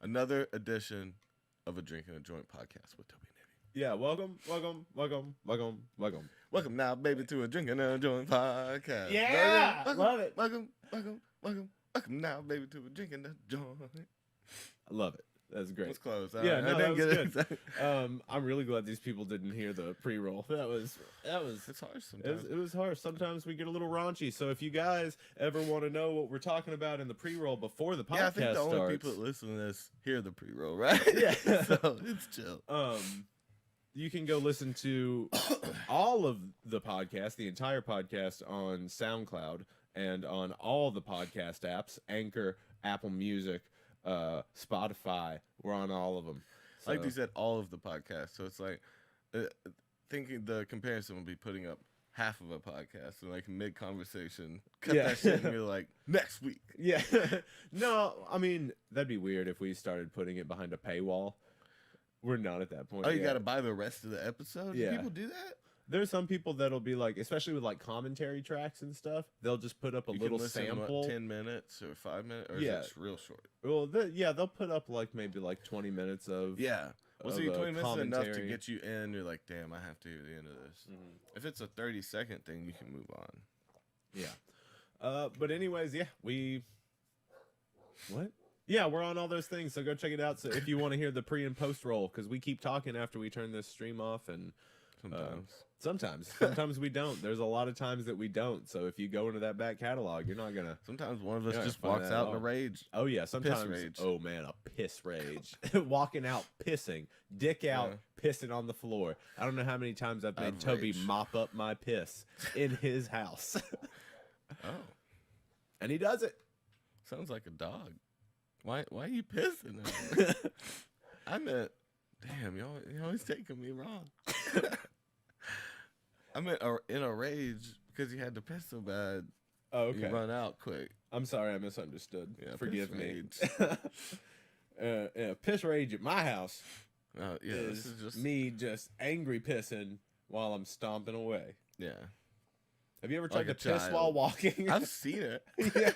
Another edition of a Drinking a Joint podcast with Toby and Navy. Yeah, welcome. Welcome now, baby, to a Drinking a Joint podcast. Yeah, welcome, love it. Welcome now, baby, to a Drinking a Joint. I love it. That's great. It was close. Yeah, no, that was good. Exactly. I'm really glad these people didn't hear the pre-roll. That was. It's harsh sometimes. It was harsh. Sometimes we get a little raunchy. So if you guys ever want to know what we're talking about in the pre-roll before the podcast I think the only starts, people that listen to this hear the pre-roll, right? Yeah. So it's chill. You can go listen to all of the podcast, the entire podcast, on SoundCloud and on all the podcast apps, Anchor, Apple Music, Spotify. We're on all of them. So. Like you said, all of the podcasts. So it's like thinking the comparison would be putting up half of a podcast and like mid conversation, cut that shit and you're like, next week. Yeah. No, I mean, that'd be weird if we started putting it behind a paywall. We're not at that point. Oh, you got to buy the rest of the episode? Yeah. Do people do that? There's some people that'll be like, especially with like commentary tracks and stuff, they'll just put up a little sample. 10 minutes or 5 minutes? Or is it real short? Well, they'll put up like maybe like 20 minutes of. Yeah. Well, see, 20 minutes is enough to commentary. get you in. You're like, damn, I have to hear the end of this. Mm-hmm. If it's a 30-second thing, you can move on. Yeah. But anyways, yeah, What? Yeah, we're on all those things, so go check it out. So if you want to hear the pre and post roll, because we keep talking after we turn this stream off, and sometimes we don't. There's a lot of times that we don't. So if you go into that back catalog, you're not gonna. Sometimes one of us just walks out in a rage. Oh yeah, sometimes. Piss rage. Oh man, a piss rage. Walking out, pissing, dick out, pissing on the floor. I don't know how many times I've made Toby mop up my piss in his house. Oh, and he does it. Sounds like a dog. Why are you pissing? I meant, damn, you always taking me wrong. I meant in a rage because he had to piss so bad. Oh, okay. You run out quick. I'm sorry, I misunderstood. Yeah, forgive me. Piss rage at my house. This is just me just angry pissing while I'm stomping away. Yeah. Have you ever tried Like to piss while walking? I've seen it. Yeah.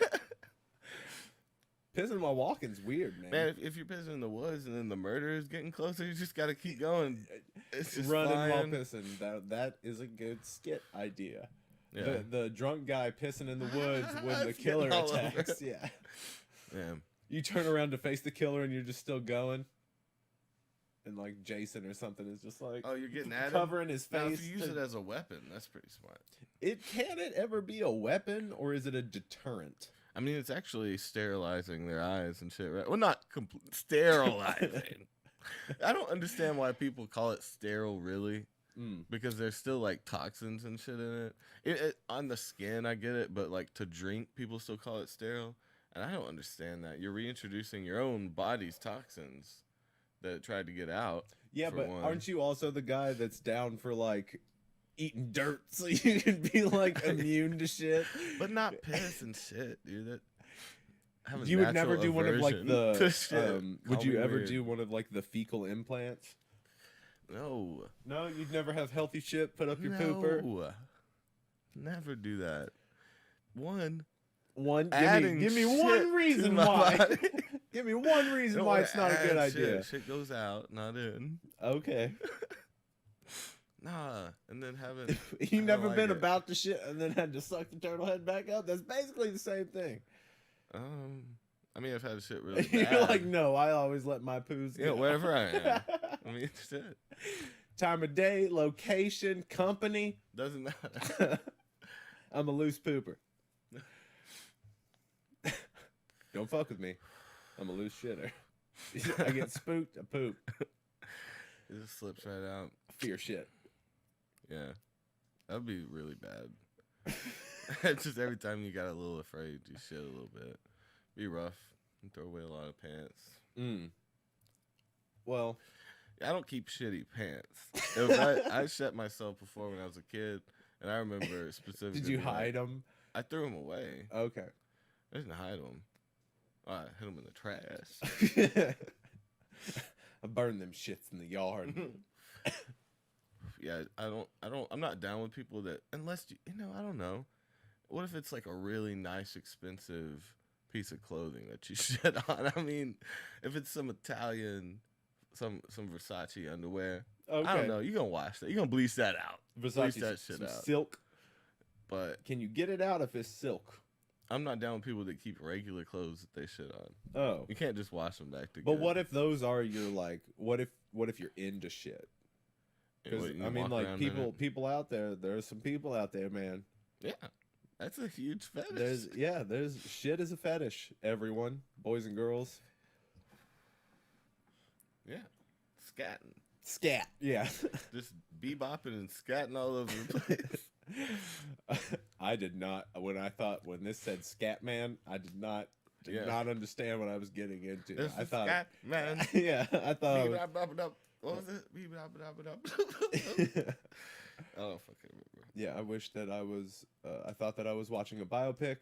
Pissing while walking's weird, man. Man, if you're pissing in the woods and then the murder is getting closer, you just got to keep going. It's just running flying. while pissing. That is a good skit idea. Yeah. The drunk guy pissing in the woods when the killer attacks. Yeah. You turn around to face the killer and you're just still going. And like Jason or something is just like, oh, you're getting at covering his face. Now, if you use it as a weapon, that's pretty smart. Can it ever be a weapon or is it a deterrent? I mean, it's actually sterilizing their eyes and shit, right? Well, not sterilizing. I don't understand why people call it sterile, really. Because there's still, like, toxins and shit in it. On the skin, I get it, but, like, to drink, people still call it sterile. And I don't understand that. You're reintroducing your own body's toxins that it tried to get out. Yeah, but aren't you also the guy that's down for, like, eating dirt so you can be like immune to shit, but not piss and shit, dude? You would never do one of like the. Would you ever do one of like the fecal implants? No, you'd never have healthy shit put up your pooper. Never do that. One. Give me one reason why. Give me one reason why it's not a good idea. Shit goes out, not in. Okay. Nah, and then having you never been about the shit and then had to suck the turtle head back up. That's basically the same thing. I mean, I've had shit really bad. You're like, no, I always let my poos go. Yeah, wherever I am. I mean, shit. Time of day, location, company. Doesn't matter. I'm a loose pooper. Don't fuck with me. I'm a loose shitter. I get spooked, I poop. It just slips right out. Fear shit. Yeah. That would be really bad. It's just every time you got a little afraid, you shit a little bit. Be rough and throw away a lot of pants. Well, I don't keep shitty pants. I shit myself before when I was a kid, and I remember specifically. Did you hide them? I threw them away. Okay. I didn't hide them. I hid them in the trash. I burned them shits in the yard. Yeah, I'm not down with people that, unless I don't know. What if it's like a really nice, expensive piece of clothing that you shit on. I mean, if it's some Italian, some Versace underwear, okay. I don't know. You're gonna wash that. You're gonna bleach that out. Versace, bleach that shit out. Silk. But can you get it out if it's silk? I'm not down with people that keep regular clothes that they shit on. Oh, you can't just wash them back together. But what if those are your like? What if you're into shit? Because I mean, like people out there. There's some people out there, man. Yeah, that's a huge fetish. There's shit is a fetish. Everyone, boys and girls. Yeah, scatting. Scat. Yeah. Just bebopping and scatting all over the place. I did not when this said scat man, I did not understand what I was getting into. It's I thought scat man. Yeah, I thought what was it? I don't fucking remember. Yeah, I wish that I was I thought that I was watching a biopic,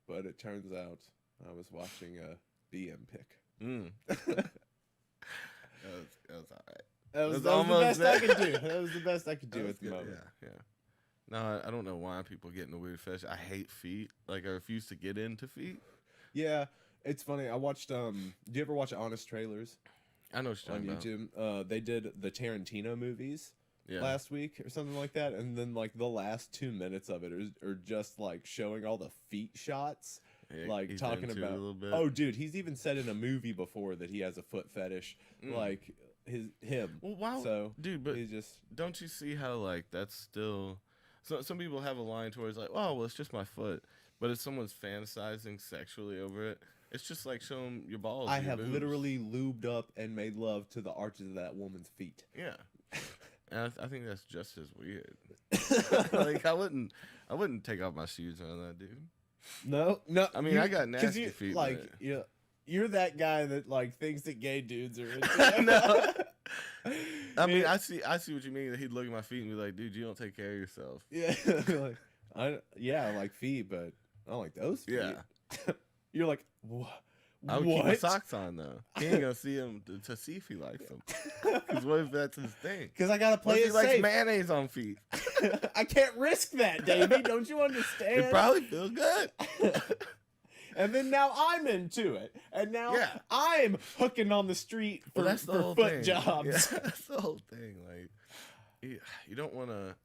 but it turns out I was watching a BM pic. That was all right. That was the best I could do. That was the best I could do at the moment. Yeah. No, I don't know why people get in a weird fetish. I hate feet. Like, I refuse to get into feet. Yeah, it's funny. I watched. Do you ever watch Honest Trailers? I know what you're talking on YouTube. About. They did the Tarantino movies last week or something like that, and then like the last 2 minutes of it are just like showing all the feet shots. Yeah, like talking about, oh, dude, he's even said in a movie before that he has a foot fetish. Like him. Well, wow. So, dude, but he's just don't you see how like that's still. So some people have a line towards like, oh, well, it's just my foot. But if someone's fantasizing sexually over it, it's just like showing your balls. I have literally lubed up and made love to the arches of that woman's feet. Yeah, and I think that's just as weird. Like I wouldn't take off my shoes on that, dude. No. I mean, I got nasty feet. Like, you're that guy that like thinks that gay dudes are into. No. I mean, I see what you mean. That he'd look at my feet and be like, "Dude, you don't take care of yourself." Yeah, like I like feet, but I don't like those feet. Yeah, you're like, what? I would keep my socks on though. He ain't gonna see him to see if he likes them. Because what if that's his thing? Because I gotta play it safe. He likes mayonnaise on feet. I can't risk that, Davey. Don't you understand? It probably feels good. And then now I'm into it, and now I'm hooking on the street for foot jobs. Yeah, that's the whole thing. Like, you don't want to.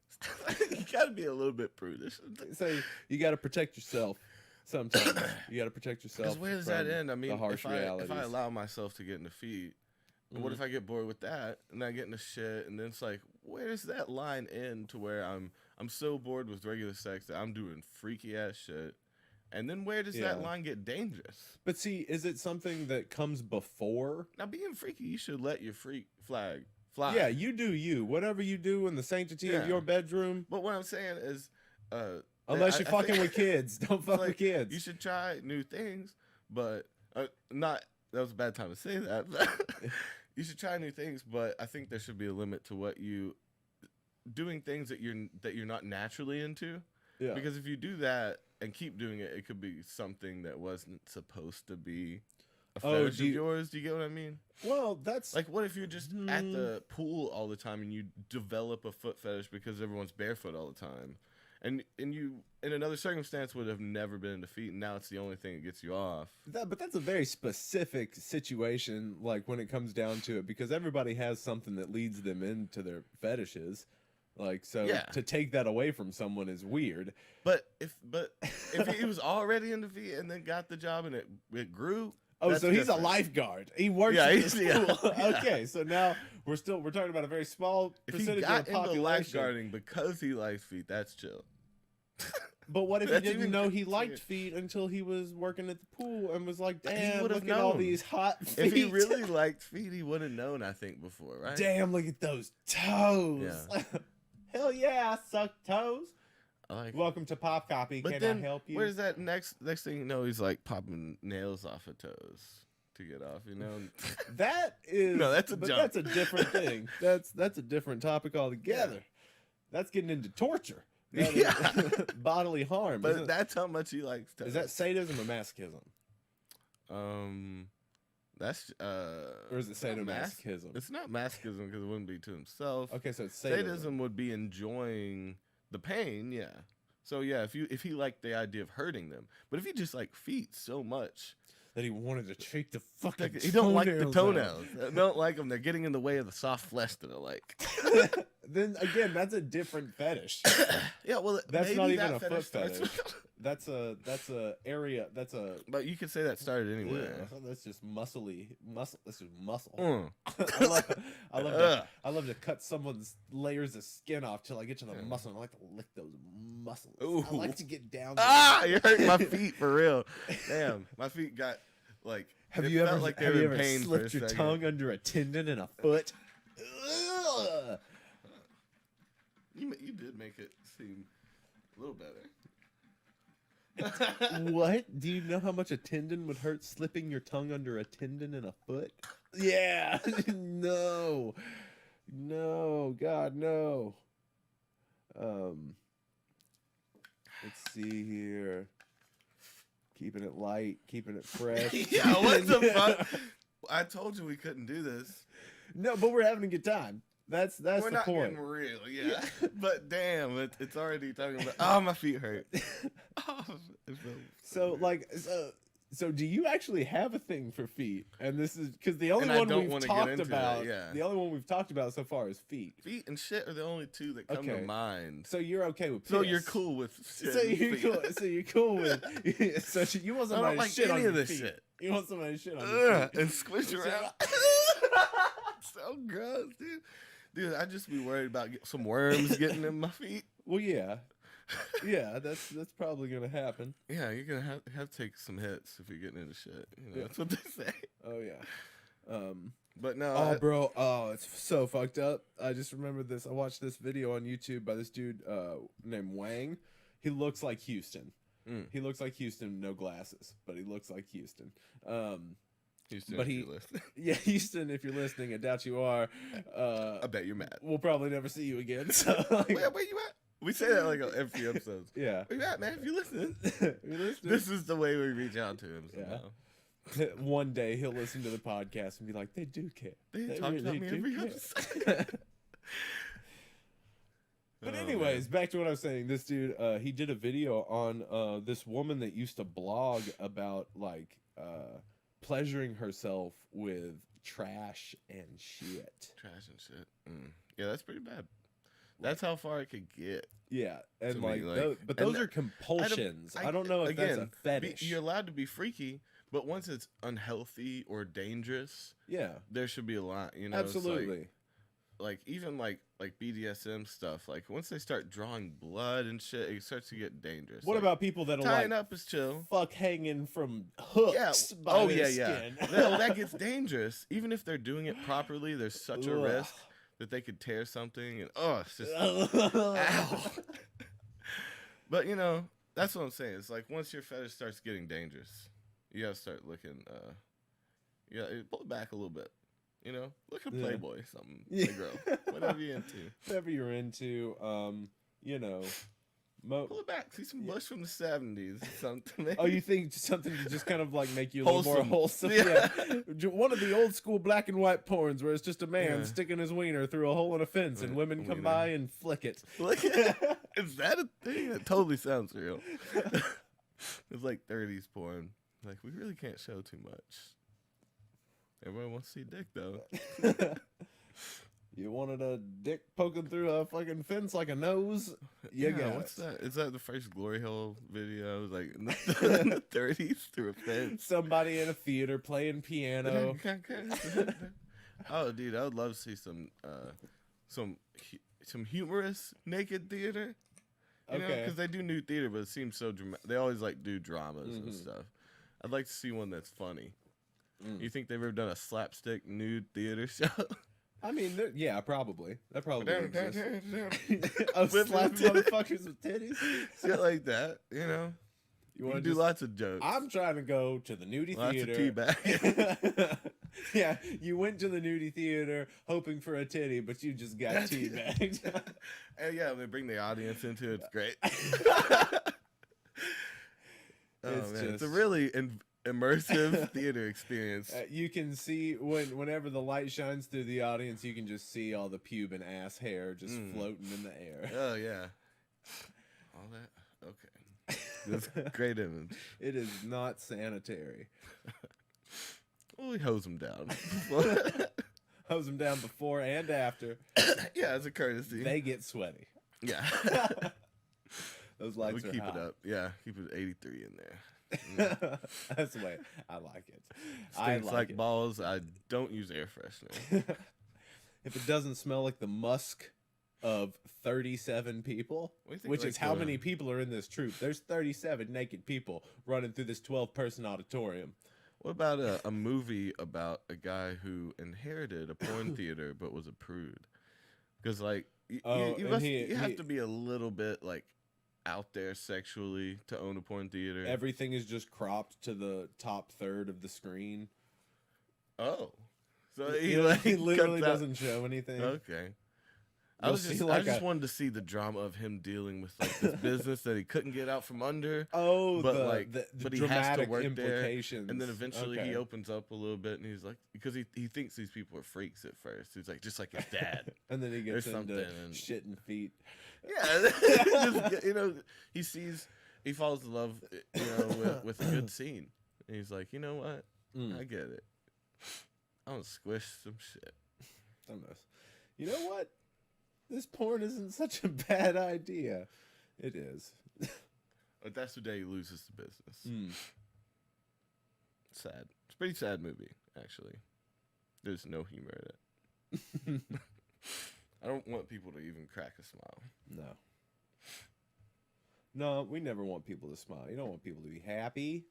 You got to be a little bit prudish. So you got to protect yourself. Sometimes you got to protect yourself. Because where does that end? I mean, the harsh realities. If I allow myself to get into feet, what if I get bored with that and I get into shit, and then it's like, where does that line end to where I'm so bored with regular sex that I'm doing freaky ass shit? And then where does that line get dangerous? But see, is it something that comes before? Now, being freaky, you should let your freak flag fly. Yeah, you do you. Whatever you do in the sanctity of your bedroom. But what I'm saying is... unless you're fucking with kids. Don't fuck with kids. You should try new things, but not... That was a bad time to say that. But you should try new things, but I think there should be a limit to what you... Doing things that you're not naturally into. Yeah. Because if you do that... and keep doing it, it could be something that wasn't supposed to be a fetish of yours. Do you get what I mean? Well, that's... Like, what if you're just at the pool all the time and you develop a foot fetish because everyone's barefoot all the time? And you, in another circumstance, would have never been into feet, and now it's the only thing that gets you off. But that's a very specific situation, like, when it comes down to it, because everybody has something that leads them into their fetishes. Like, so to take that away from someone is weird. But if he was already in the feet and then got the job and it grew. Oh, so he's a lifeguard. He works at this pool. Okay, so now we're talking about a very small percentage of the population. If he got into lifeguarding because he likes feet, that's chill. But what if he didn't know he liked feet until he was working at the pool and was like, damn, look at all these hot feet. If he really liked feet, he would have known, I think, before, right? Damn, look at those toes. Yeah. Hell yeah, I suck toes. Welcome to Pop Copy. Can I help you? Where's that next thing you know, he's like popping nails off of toes to get off, you know? That is that's a jump. That's a different thing. That's a different topic altogether. Yeah. That's getting into torture. Bodily harm. But that's how much he likes toes. Is that sadism or masochism? That's or is it sadomasochism? It's not masochism because it wouldn't be to himself. Okay, so it's sadism would be enjoying the pain, yeah. So yeah, if he liked the idea of hurting them, but if he just like feet so much that he wanted to take the fucking he don't like the toenails. I don't like them. They're getting in the way of the soft flesh that I like. Then again, that's a different fetish. Yeah, well, that's not even a foot starts fetish. That's a area. That's a. But you could say that started anywhere. Yeah, that's just muscly muscle. That's just muscle. I love to cut someone's layers of skin off till I get to the muscle. And I like to lick those muscles. Ooh. I like to get down there. Ah, you hurt my feet for real. Damn, my feet got like. Have you ever pain slipped your tongue under a tendon in a foot? You did make it seem a little better. What? Do you know how much a tendon would hurt slipping your tongue under a tendon in a foot? Yeah. No. No. God, no. Let's see here. Keeping it light, keeping it fresh. Yeah, what the fuck? I told you we couldn't do this. No, but we're having a good time. That's we're the not point. Getting real, yeah. But damn, it's already talking about. Oh, my feet hurt. Oh, so do you actually have a thing for feet? And this is because the only one we've talked about. The only one we've talked about so far is feet. Feet and shit are the only two that come to mind. So you're okay with piss. So you're cool with shit. So you're cool with. So you want somebody to shit on your feet. Shit. You want somebody to shit on your feet and squish around. So gross, dude. Dude, I just be worried about some worms getting in my feet. Well, yeah, that's probably gonna happen. Yeah, you're gonna have to take some hits if you're getting into shit. You know, that's what they say. Oh yeah. But no. Oh, bro. Oh, it's so fucked up. I just remembered this. I watched this video on YouTube by this dude named Wang. He looks like Houston. He looks like Houston, no glasses, but he looks like Houston. Houston, but yeah, Houston, if you're listening, I doubt you are. I bet you're mad. We'll probably never see you again. So, like, where you at? We say that like on every episode. Yeah. Where you at, man? If you're listening. This is the way we reach out to him. So yeah. One day he'll listen to the podcast and be like, they do care. They talk about me every episode. But anyways, back to what I was saying. This dude, he did a video on this woman that used to blog about like pleasuring herself with trash and shit. Trash and shit. Yeah, that's pretty bad. That's how far it could get. Yeah, and but those are compulsions. I don't know if that's a fetish. You're allowed to be freaky, but once it's unhealthy or dangerous, yeah, there should be a line. You know, absolutely. Like even like BDSM stuff. Like once they start drawing blood and shit, it starts to get dangerous. What about people that'll tying up is chill? Fuck hanging from hooks. By their skin. No, that gets dangerous. Even if they're doing it properly, there's such a risk that they could tear something and it's just ow. But you know, that's what I'm saying. It's like once your fetish starts getting dangerous, you gotta start looking. You gotta pull it back a little bit. You know, look at Playboy, something, girl, whatever you're into. Whatever you're into, you know. Pull it back. See some bush from the 70s or something. Maybe. Oh, you think something to just kind of like make you a little more wholesome? Yeah. One of the old school black and white porns where it's just a man sticking his wiener through a hole in a fence and women come by and flick it. Is that a thing? That totally sounds real. It's like 30s porn. Like, we really can't show too much. Everyone wants to see dick, though. You wanted a dick poking through a fucking fence like a nose? What's that? Is that the first Glory Hole video? Like in the 30s through a fence? Somebody in a theater playing piano. Oh, dude, I would love to see some humorous naked theater. You know, because they do nude theater, but it seems so dramatic. They always like do dramas and stuff. I'd like to see one that's funny. You think they've ever done a slapstick nude theater show? I mean, yeah, probably. That probably exists. Slap motherfuckers with titties? Shit like that, you know? You want to do lots of jokes. I'm trying to go to the nudie theater. Lots of teabag. Yeah, you went to the nudie theater hoping for a titty, but you just got teabagged. And yeah, they bring the audience into it. It's great. It's a really immersive theater experience. You can see whenever the light shines through the audience, you can just see all the pube and ass hair just floating in the air. Oh yeah, all that. Okay. That's a great image. It is not sanitary. Well, we hose them down. Hose them down before and after. Yeah, as a courtesy. They get sweaty. Yeah. Those lights we are keep hot. it up. Yeah, keep it 83 in there. That's the way I like it. Stinks like balls. I don't use air freshener. If it doesn't smell like the musk of 37 people, which like is how many people are in this troop. There's 37 naked people running through this 12-person auditorium. What about a movie about a guy who inherited a porn theater but was a prude? Because like you have to be a little bit like out there sexually to own a porn theater. Everything is just cropped to the top third of the screen. Oh, so he literally doesn't show anything. Okay. I just wanted to see the drama of him dealing with like this business that he couldn't get out from under. Oh, but the he has to work implications. there, and then eventually he opens up a little bit, and he's like, because he thinks these people are freaks at first. He's like, just like his dad. And then he gets into shit and feet. Yeah, he falls in love, with a good scene, and he's like, you know what, I get it. I'm gonna squish some shit. You know what? This porn isn't such a bad idea. It is. But that's the day he loses the business. Sad. It's a pretty sad movie, actually. There's no humor in it. I don't want people to even crack a smile. No, we never want people to smile. You don't want people to be happy.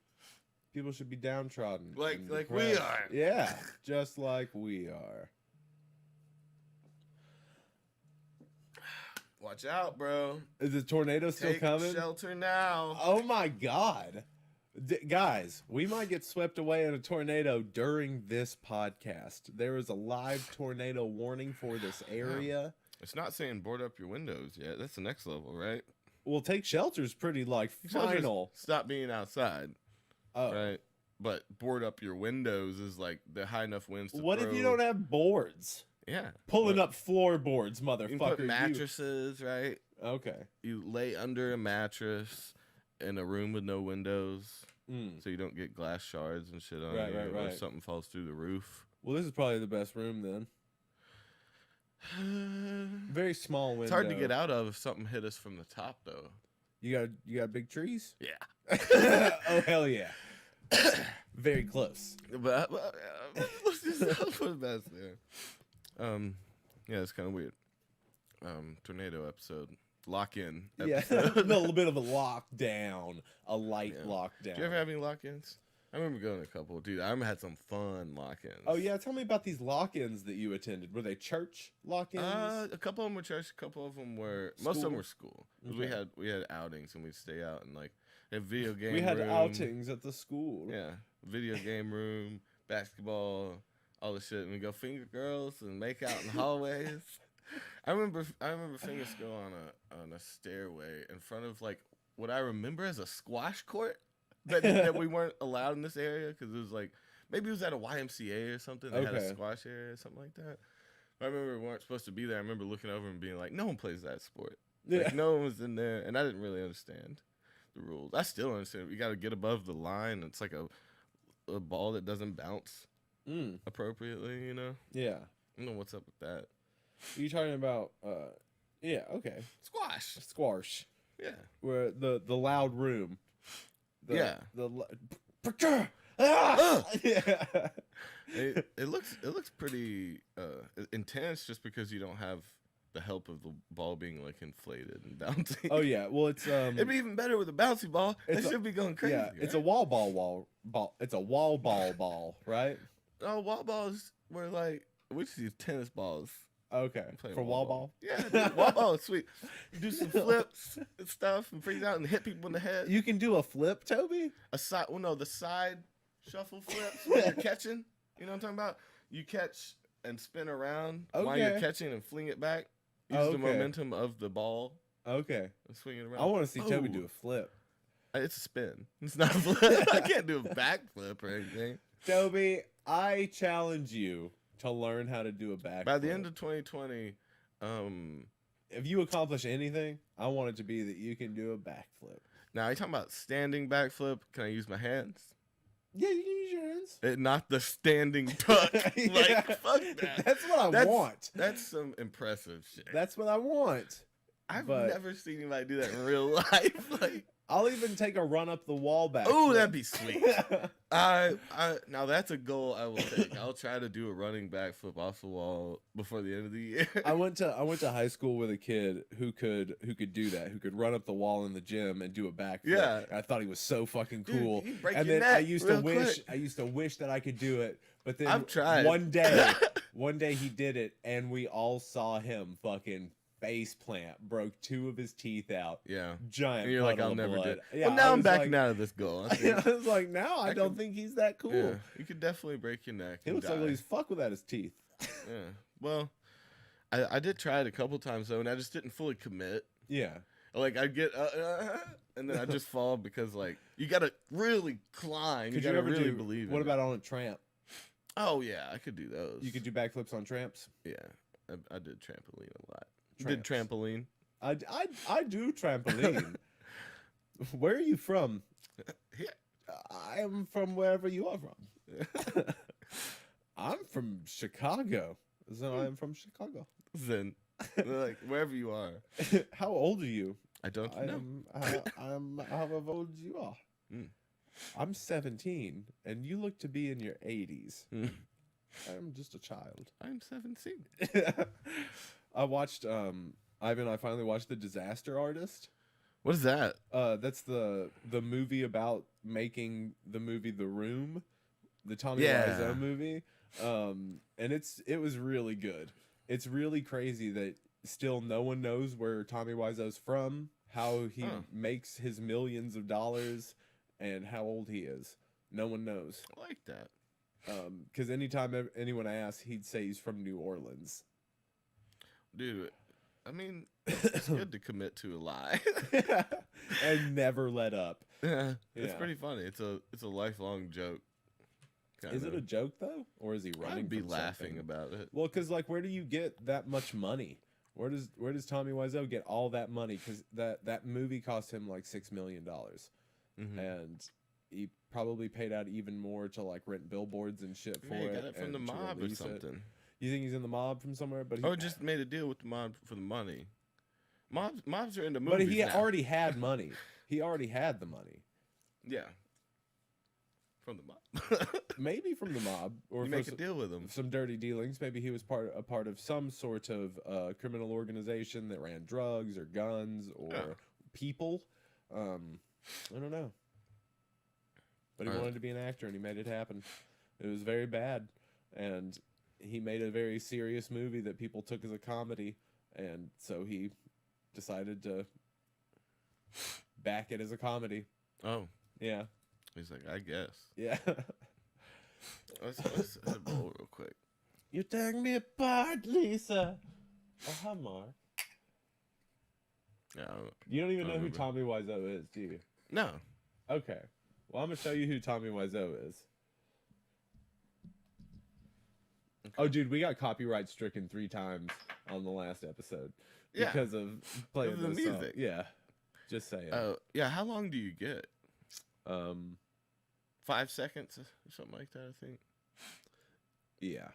People should be downtrodden. Like we are. Yeah, just like we are. Watch out, bro. Is the tornado still coming? Shelter now. Oh my God. Guys, we might get swept away in a tornado during this podcast. There is a live tornado warning for this area. It's not saying board up your windows yet. That's the next level, right? Well, take shelter's pretty final. Stop being outside. Oh. Right? But board up your windows is like the high enough winds to What if you don't have boards? Yeah. Pulling up floorboards, motherfucker. You can put mattresses, right? Okay. You lay under a mattress in a room with no windows so you don't get glass shards and shit on you or something falls through the roof. Well, this is probably the best room then. Very small window. It's hard to get out of if something hit us from the top, though. You got big trees? Yeah. Oh, hell yeah. Very close. But let's just put it best there. Yeah, it's kind of weird. Tornado episode. Lock-in episode. Yeah, a little bit of a lockdown. A light lockdown. Do you ever have any lock-ins? I remember going to a couple. Dude, I had some fun lock-ins. Oh, yeah. Tell me about these lock-ins that you attended. Were they church lock-ins? A couple of them were church. A couple of them were... School? Most of them were school. Okay. We had outings, and we'd stay out and, like, a video game room. We had outings at the school. Yeah. Video game room, basketball, all the shit. And we go finger girls and make out in the hallways. I remember fingers go on a stairway in front of, like, what I remember as a squash court. that we weren't allowed in this area because it was like maybe it was at a YMCA or something. They had a squash area or something like that. But I remember we weren't supposed to be there. I remember looking over and being like, "No one plays that sport. Like, no one was in there," and I didn't really understand the rules. I still understand. You got to get above the line. It's like a ball that doesn't bounce appropriately. You know? Yeah. I don't know what's up with that. Are you talking about? Yeah. Okay. Squash. Yeah. Where the loud room. Yeah. It looks pretty intense just because you don't have the help of the ball being like inflated and bouncing. Oh yeah, well it's it'd be even better with a bouncy ball. It should be going crazy. Yeah, right? It's a wall ball. It's a wall ball, right? Oh, wall balls were like we just use tennis balls. Okay, for wall ball? Yeah, dude, wall ball is sweet. You do some flips and stuff and freeze out and hit people in the head. You can do a flip, Toby? The side shuffle flips when you're catching. You know what I'm talking about? You catch and spin around while you're catching and fling it back. Use the momentum of the ball. Okay. And swing it around. I want to see Toby do a flip. It's a spin. It's not a flip. I can't do a backflip or anything. Toby, I challenge you to learn how to do a backflip. By the end of 2020, if you accomplish anything, I want it to be that you can do a backflip. Now, are you talking about standing backflip? Can I use my hands? Yeah, you can use your hands. Not the standing tuck. Yeah. Fuck that. That's what I want. That's some impressive shit. That's what I want. I've never seen anybody do that in real life. Like, I'll even take a run up the wall back. Oh, that'd be sweet. Now that's a goal I will take. I'll try to do a running backflip off the wall before the end of the year. I went to high school with a kid who could do that, who could run up the wall in the gym and do a backflip. Yeah, I thought he was so fucking cool. Dude, break and your then neck I used to wish that I could do it. But then I've tried. one day he did it, and we all saw him fucking face plant, broke 2 of his teeth out. Yeah, giant. And you're like, I'll never do it. Yeah, well, now I'm backing out of this goal. I was like, now I don't think he's that cool. Yeah, you could definitely break your neck. He looks like he's fuck without his teeth. Yeah. Well, I did try it a couple times though, and I just didn't fully commit. Yeah. Like I'd get, and then I just fall because like you gotta really climb. You gotta really believe it. What about on a tramp? Oh yeah, I could do those. You could do backflips on tramps. Yeah, I did trampoline a lot. Tramps. Did trampoline. I do trampoline. Where are you from? Here. I am from wherever you are from. I'm from Chicago. So I am from Chicago. Then, like wherever you are. How old are you? I don't know. I'm however old you are. I'm 17, and you look to be in your 80s. I'm just a child. I'm 17. I watched Ivan, I finally watched The Disaster Artist. What is that? That's the movie about making the movie The Room, the Tommy Wiseau movie. And it was really good. It's really crazy that still no one knows where Tommy Wiseau's from, how he makes his millions of dollars, and how old he is. No one knows. I like that. Because anytime anyone asks, he'd say he's from New Orleans. Dude, I mean, it's good to commit to a lie. And never let up. Yeah, it's pretty funny. It's a lifelong joke. Is it a joke though, or is he running? I'd be laughing about it. Well, because like, where do you get that much money? Where does Tommy Wiseau get all that money? Because that movie cost him like $6 million, and he probably paid out even more to like rent billboards and shit for it. Got it from the mob or something. You think he's in the mob from somewhere? But or just made a deal with the mob for the money. Mobs are into movies. But he already had money. He already had the money. Yeah. From the mob. Maybe from the mob, or you make a deal with him. Some dirty dealings. Maybe he was a part of some sort of criminal organization that ran drugs or guns or people. I don't know. But he wanted to be an actor, and he made it happen. It was very bad, and he made a very serious movie that people took as a comedy, and so he decided to back it as a comedy. Oh. Yeah. He's like, I guess. Yeah. Let's hit a bowl real quick. You tear me apart, Lisa. Oh, hi, Mark. Yeah, you don't even know who Tommy Wiseau is, do you? No. Okay. Well, I'm going to show you who Tommy Wiseau is. Okay. Oh, dude, we got copyright stricken 3 times on the last episode. Yeah. Because of playing the music. Song. Yeah. Just saying. Yeah, how long do you get? 5 seconds or something like that, I think. Yeah.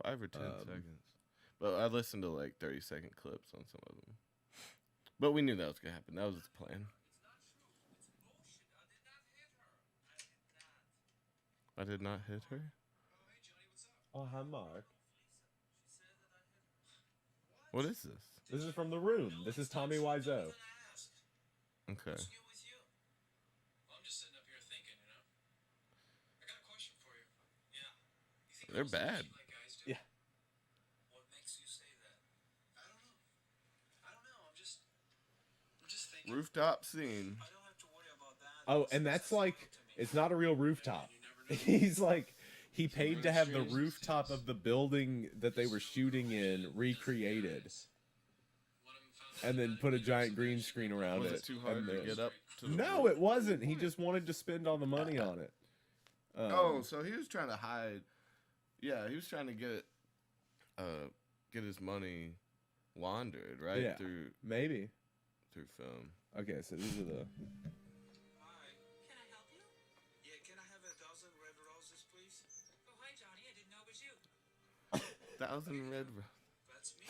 5 or 10 seconds. But I listened to like 30-second clips on some of them. But we knew that was going to happen. That was the plan. I did not hit her? Oh, hi, Mark. What is this? This is from The Room. This is Tommy Wiseau. Okay. They're bad. Yeah. What makes you say that? I don't know. I'm just thinking. Rooftop scene. I don't have to worry about that. Oh, and that's like, it's not a real rooftop. He's like, he paid to have the rooftop of the building that they were shooting in recreated. And then put a giant green screen around it. Was it too hard to get up to the No, roof? It wasn't. He just wanted to spend all the money on it. So he was trying to hide. Yeah, he was trying to get his money laundered, right? Yeah, Through maybe. through film. Okay, so these are the. Hi. Can I help you? Yeah, can I have 1,000 red roses, please? Oh, hi, Johnny. I didn't know it was you. 1,000 red. That's me.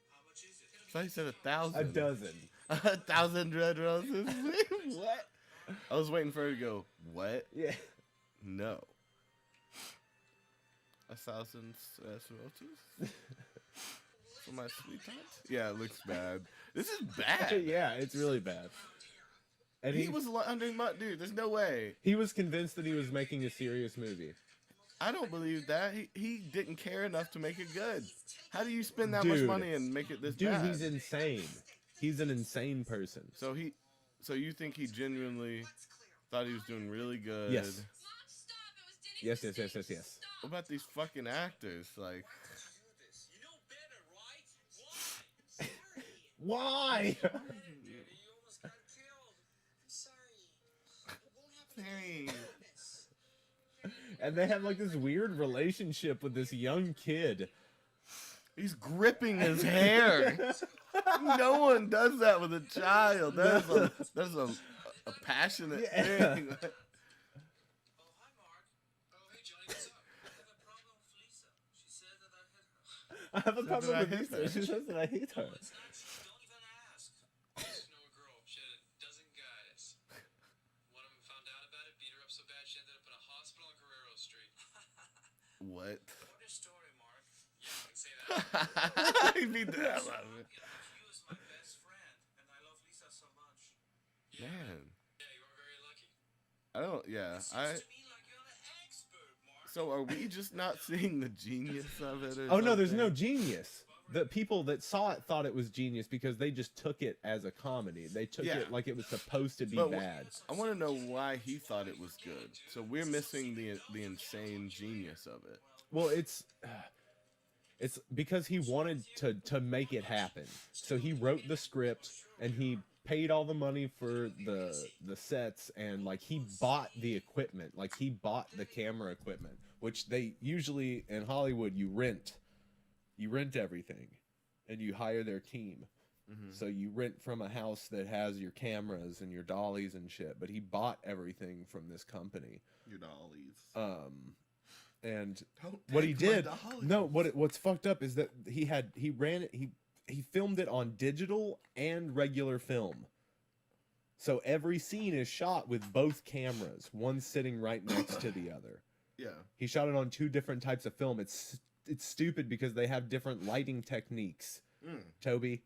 How much is it? I thought you said 1,000. A dozen. 1,000 red roses. What? I was waiting for her to go. What? Yeah. No. 1,000 roses. For my sweetheart? Yeah, it looks bad. This is bad. Yeah, it's really bad. And he was under my dude. There's no way. He was convinced that he was making a serious movie. I don't believe that. He didn't care enough to make it good. How do you spend that much money and make it this bad? Dude, he's insane. He's an insane person. So you think he genuinely thought he was doing really good? Yes. Yes. What about these fucking actors? Like, You know better, right? why? You almost got killed. I'm sorry. It won't happen again. And they have like this weird relationship with this young kid. he's gripping his hair. No one does that with a child. That's a passionate thing. Oh, hi, Mark. Oh, hey, Johnny, what's up? I have a problem with Lisa. She said that I hit her. I have a problem with Lisa. She says that I hit her. Well, it's not true. Don't even ask. I used to know a girl. She had a dozen guys. One of them found out about it, beat her up so bad she ended up in a hospital on Guerrero Street. What? What a story, Mark. Yeah, I can say that. He beat the hell out of it. You is my best friend, and I love Lisa so much. Man. Yeah, you are very lucky. I don't. Yeah. Seems to me like you're the expert, Mark. So are we just not seeing the genius of it? Or Oh no, there's something? no genius. The people that saw it thought it was genius because they just took it as a comedy. They took it like it was supposed to be But bad. I want to know why he thought it was good. So we're missing the insane genius of it. Well, it's because he wanted to make it happen. So he wrote the script and he paid all the money for the sets and like he bought the equipment. Like he bought the camera equipment, which they usually in Hollywood you rent. You rent everything and you hire their team. Mm-hmm. So you rent from a house that has your cameras and your dollies and shit, but he bought everything from this company. Your dollies. And Don't what he take my did, dollies. what's fucked up is that he filmed it on digital and regular film. So every scene is shot with both cameras, one sitting right next to the other. Yeah. He shot it on two different types of film. It's stupid because they have different lighting techniques. Toby,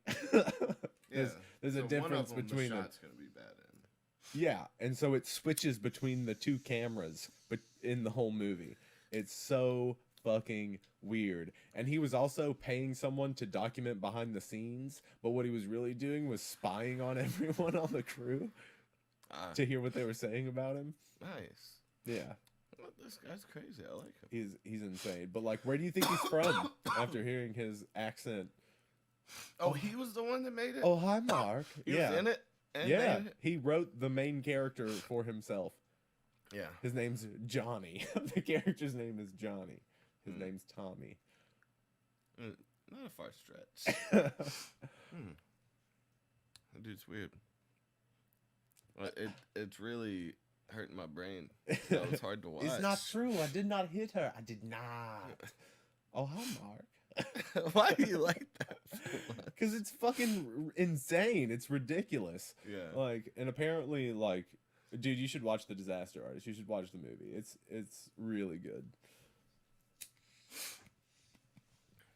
there's a difference between them. Shot's gonna be bad in. Yeah, and so it switches between the two cameras, but in the whole movie, it's so fucking weird. And he was also paying someone to document behind the scenes, but what he was really doing was spying on everyone on the crew to hear what they were saying about him. Nice. Yeah. Well, this guy's crazy. I like him. He's insane. But like, where do you think he's from? After hearing his accent. Oh, he was the one that made it. Oh, hi, Mark. He was in it. And Yeah, made it? he wrote the main character for himself. Yeah. His name's Johnny. The character's name is Johnny. His name's Tommy. Not a far stretch. That dude's weird. Well, it's really hurting my brain. So it's hard to watch. It's not true. I did not hit her. I did not. Oh, hi, Mark. Why do you like that so much? Because it's fucking insane. It's ridiculous. Yeah. Like, and apparently, like, dude, you should watch The Disaster Artist. You should watch the movie. It's really good.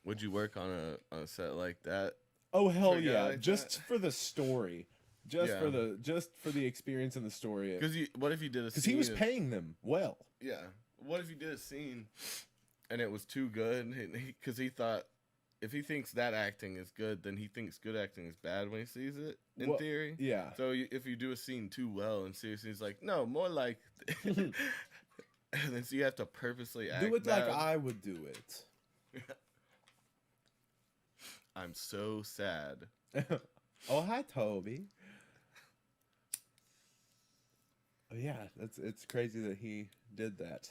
Would you work on a set like that? Oh hell For a guy yeah! like Just that? for the story, just for the experience and the story. Because what if you did a scene? Because he was paying them well. Yeah. What if you did a scene and it was too good? Because he thought if he thinks that acting is good, then he thinks good acting is bad when he sees it. In theory. Yeah. So if you do a scene too well and seriously, he's like, no, more like. And then so you have to purposely act. Do it bad. like I would do it. I'm so sad. Oh hi Toby. Oh, yeah, it's crazy that he did that.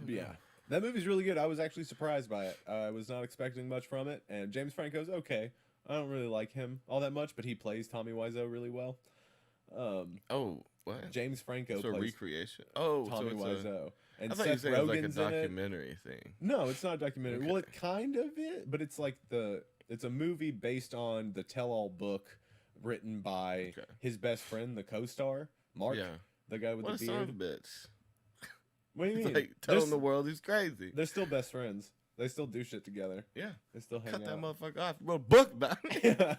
Yeah. That movie's really good. I was actually surprised by it. I was not expecting much from it, and James Franco's okay. I don't really like him all that much, but he plays Tommy Wiseau really well. Oh, what? James Franco It's a plays recreation. Oh, Tommy so Wiseau. And I thought you Seth said it was like a Rogen's in it. documentary thing. No, it's not a documentary. Okay. Well, it kind of is, but it's like it's a movie based on the tell-all book written by his best friend, the co-star, Mark, the guy with what the a son of beard. a bitch. What do you mean? Like telling the world he's crazy. They're still best friends. They still do shit together. Yeah. They still hang Cut out. that motherfucker off. Wrote a book about it. Yeah.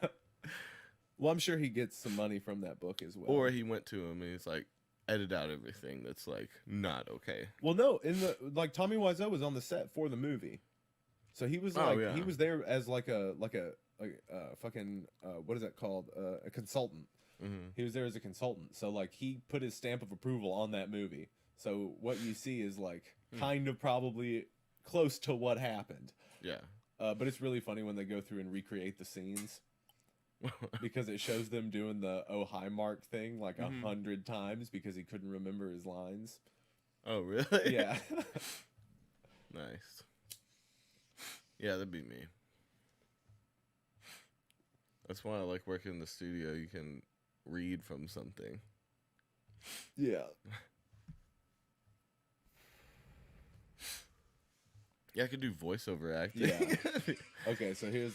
Well, I'm sure he gets some money from that book as well. Or he went to him and he's like, edit out everything that's like not okay. Well, no, Tommy Wiseau was on the set for the movie, so he was he was there as like a fucking what is that called, a consultant. Mm-hmm. He was there as a consultant, so like he put his stamp of approval on that movie. So what you see is like kind of probably close to what happened. Yeah. But it's really funny when they go through and recreate the scenes. Because it shows them doing the "oh hi Mark" thing like 100 times because he couldn't remember his lines. Oh really? Yeah. Nice. Yeah, that'd be me. That's why I like working in the studio. You can read from something. Yeah. Yeah, I could do voiceover acting. Yeah. Okay, so here's.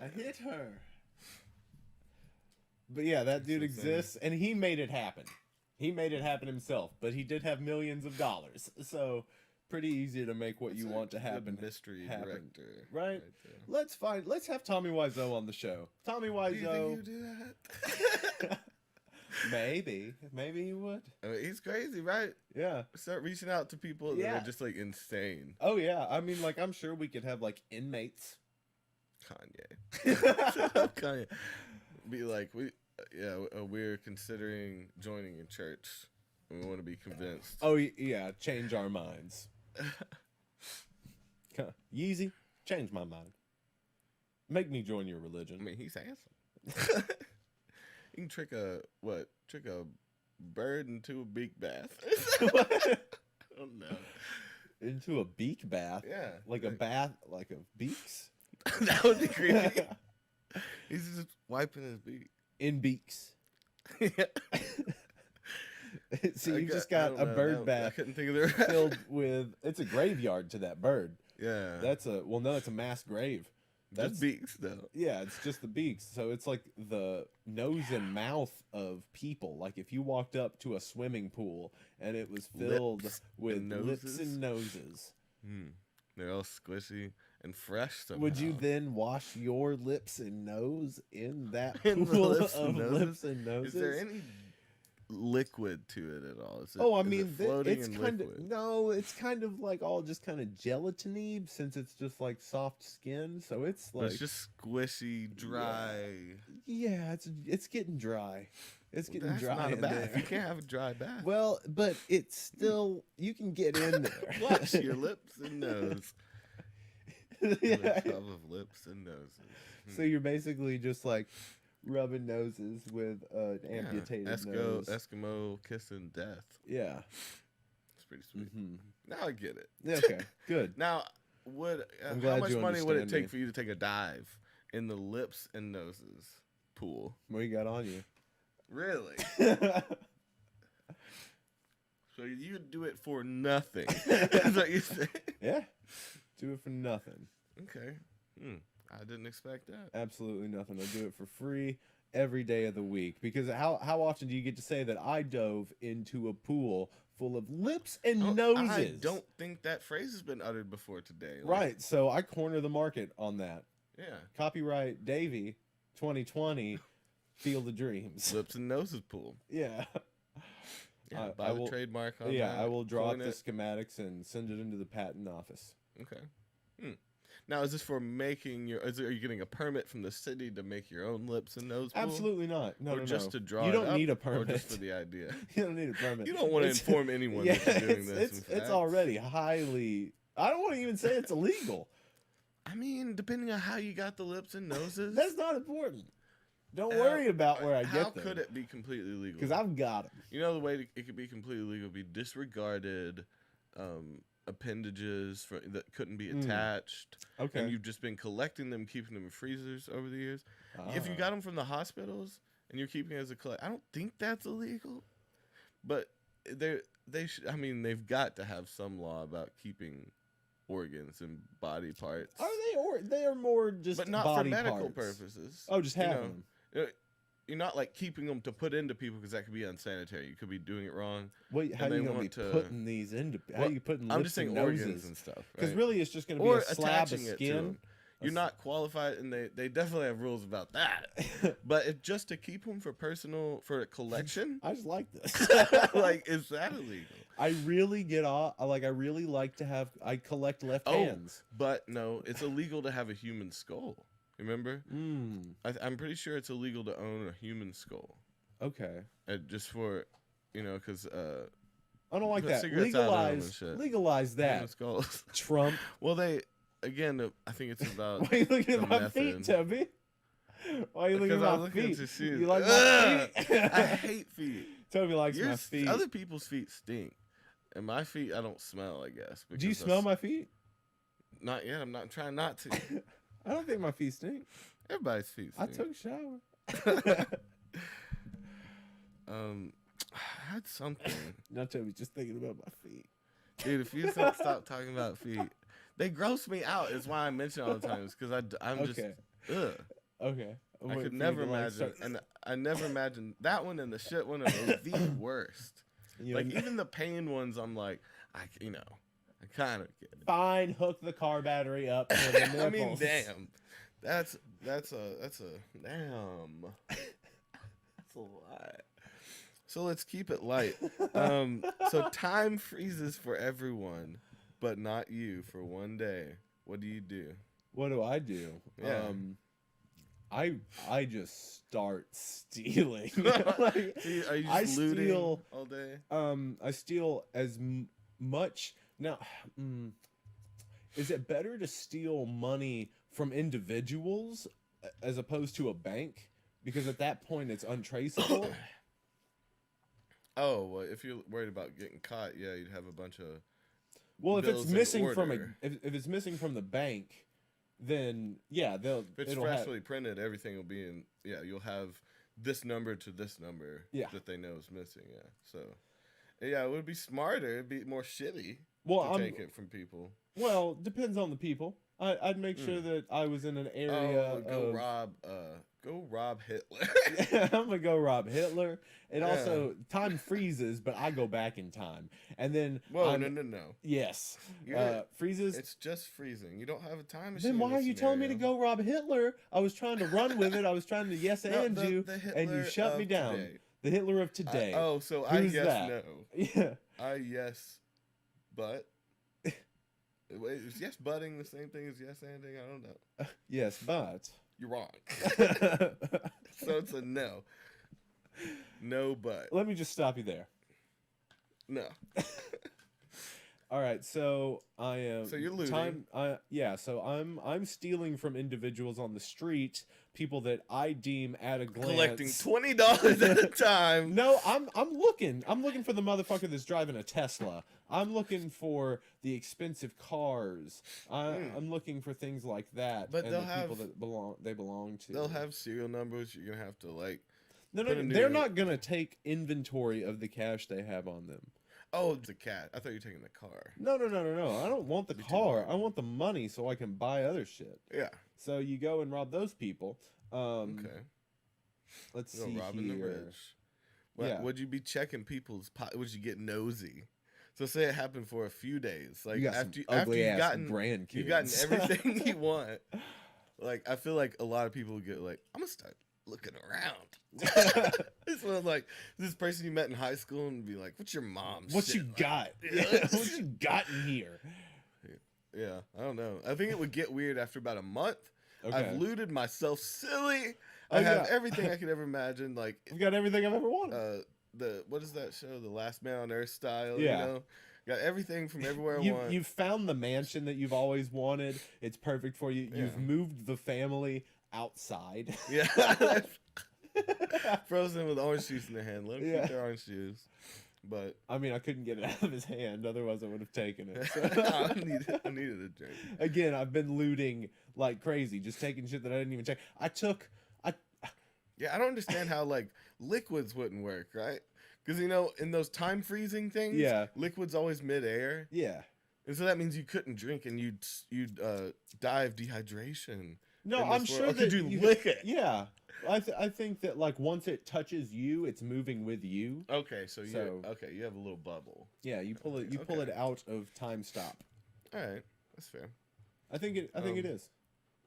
I hit her. But yeah, that dude exists, and he made it happen. He made it happen himself, but he did have millions of dollars, so pretty easy to make what you want to happen. Mystery happen. director, right? Let's have Tommy Wiseau on the show. Tommy Wiseau. Do you think you do that? Maybe he would. I mean, he's crazy, right? Yeah. Start reaching out to people that are just like insane. Oh yeah, I mean, like I'm sure we could have like inmates. Kanye. Kanye. Be like, we're considering joining a church. We want to be convinced. Oh yeah, change our minds. Yeezy, change my mind. Make me join your religion. I mean, he's handsome. You can trick a bird into a beak bath. I don't know. Into a beak bath? Yeah. Like a bath, like of beaks? That would be creepy. He's just wiping his beak. In beaks. Yeah. So you just got a bird bath I couldn't think of the filled with, it's a graveyard to that bird. Yeah. It's a mass grave. That's beaks though. Yeah, it's just the beaks. So it's like the nose and mouth of people. Like if you walked up to a swimming pool and it was filled with lips and noses. They're all squishy and fresh somehow. Would you then wash your lips and nose in that In the pool lips of and noses? lips and noses? Is there any liquid to it at all? Is it, I is mean, it floating it's in kind liquid? of it's kind of like all just kind of gelatiny since it's just like soft skin. So it's But like it's just squishy, dry. Yeah, it's getting dry. It's getting That's dry. not a in bath. there. You can't have a dry bath. Well, but it's still you can get in there. Wash your lips and nose. Yeah. The tub of lips and noses. So you're basically just like rubbing noses with an amputated nose. Eskimo kissing death. Yeah. It's pretty sweet. Now I get it. Yeah, okay, good. Now, how much money would it take me. for you to take a dive in the lips and noses pool? What you got on you? Really? So you do it for nothing? Is what you say? Yeah, do it for nothing. Okay. I didn't expect that. Absolutely nothing. I do it for free every day of the week. Because how often do you get to say that I dove into a pool full of lips and noses? I don't think that phrase has been uttered before today. Right. So I corner the market on that. Yeah. Copyright Davey 2020 Field of Dreams. Lips and noses pool. Yeah. Yeah, buy the trademark on that. Yeah, I will draw up the it. schematics and send it into the patent office. Okay. Now, is this for making your? Are you getting a permit from the city to make your own lips and nose pool? Absolutely not. No, or just to draw. You it don't up, need a permit. Or just for the idea. You don't need a permit. You don't want to inform anyone that you're doing this. It's already highly. I don't want to even say it's illegal. I mean, depending on how you got the lips and noses. That's not important. Don't worry about where I get them. How could it be completely legal? Because I've got them. You know the way it could be completely legal would be disregarded appendages that couldn't be attached. Okay. And you've just been collecting them, keeping them in freezers over the years. If you got them from the hospitals and you're keeping it as a collect, I don't think that's illegal. But I mean, they've got to have some law about keeping organs and body parts. Are they, or they are more just but not body for medical parts. purposes? Oh, just having them. You're not like keeping them to put into people because that could be unsanitary. You could be doing it wrong. Wait, how are you going to be putting these into? How are you putting lips I'm just saying and organs noses? and stuff. Because right? really, it's just going to be or a slab of attaching it to skin. them. You're not qualified, and they definitely have rules about that. But just to keep them for a collection. I just like this. Like, is that illegal? I really get off. I really like to have. I collect left hands. But no, it's illegal to have a human skull. Remember? I'm pretty sure it's illegal to own a human skull. Okay. Just for, because I don't like that. Legalize that. Skulls. Trump. Well, again, I think it's about. Why are you looking at my method. feet, Toby? Why are you looking at my feet? You like my my feet? I hate feet. Toby likes my feet. Other people's feet stink, and my feet I don't smell. I guess. Do you smell my feet? Not yet. I'm trying not to. I don't think my feet stink. Everybody's feet stink. I took a shower. I had something. Now Toby's just thinking about my feet. Dude, if you don't stop talking about feet, they gross me out. Is why I mention all the time. Because I'm just ugh. Okay. I could never imagine, and I never imagined that one and the shit one are the worst. Like even the pain ones, I'm like, I kind of get it. Fine, hook the car battery up to the nipples. I mean, damn, that's a damn. That's a lot. So let's keep it light. So time freezes for everyone, but not you for one day. What do you do? What do I do? Yeah. I just start stealing. Are you just looting steal all day? I steal as much. Now, is it better to steal money from individuals as opposed to a bank? Because at that point, it's untraceable. Oh, well, if you're worried about getting caught, yeah, you'd have a bunch of. Well, if it's missing from if it's missing from the bank, then yeah, if it's freshly printed, everything will be in. Yeah, you'll have this number to this number that they know is missing. Yeah, so yeah, it would be smarter. It'd be more shitty to take it from people. Well, depends on the people. I'd make sure that I was in an area. Go rob Hitler. I'm gonna go rob Hitler. And also, time freezes, but I go back in time, and then. Whoa, no. Yes, freezes. It's just freezing. You don't have a time machine. Then why are you telling me to go rob Hitler? I was trying to run with it. I was trying to and you, and you shut me down. Today. The Hitler of today. So I Who's yes that? no. Yeah. I yes, but. Wait, is yes butting the same thing as yes anding? I don't know. Yes, but you're wrong. So it's a no. No, but. Let me just stop you there. No. All right, so I am. So you're looting. Yeah, so I'm stealing from individuals on the street, people that I deem at a glance Collecting $20 at a time. No, I'm looking. I'm looking for the motherfucker that's driving a Tesla. I'm looking for the expensive cars. I'm looking for things like that. But and they'll the have people that belong to. They'll have serial numbers. You're gonna have to like. No, they're not gonna take inventory of the cash they have on them. Oh, it's a cat. I thought you were taking the car. No. I don't want the car. I want the money so I can buy other shit. Yeah. So you go and rob those people. Okay. Let's Go see robbing the here. rich. Yeah. Would you be checking people's? Would you get nosy? So say it happened for a few days. Like You got after some ugly you've ass gotten grandkids. you've gotten everything you want. Like I feel like a lot of people get like, I'm gonna start looking around. This was like this person you met in high school and be like, "What's your mom's? What shit you like?" got? Yeah. What you got in here? Yeah, I don't know. I think it would get weird after about a month. Okay. I've looted myself silly. Oh, I have yeah. everything I could ever imagine. Like I've got everything I've ever wanted. what is that show? The Last Man on Earth style. Yeah. You know? Got everything from everywhere I want. You've found the mansion that you've always wanted. It's perfect for you. You've moved the family outside. Yeah. Frozen with orange juice in their hand. Let them keep their orange juice. But I mean, I couldn't get it out of his hand, otherwise I would have taken it. So. I needed a drink. Again, I've been looting like crazy, just taking shit that I didn't even check. Yeah, I don't understand how like liquids wouldn't work, right? Because in those time freezing things, liquids always midair. Yeah. And so that means you couldn't drink and you'd die of dehydration. No, I'm sure that you lick it. Yeah. I think that like once it touches you, it's moving with you. Okay, so you have a little bubble. Yeah, you pull it out of time stop. All right, that's fair. I think it is.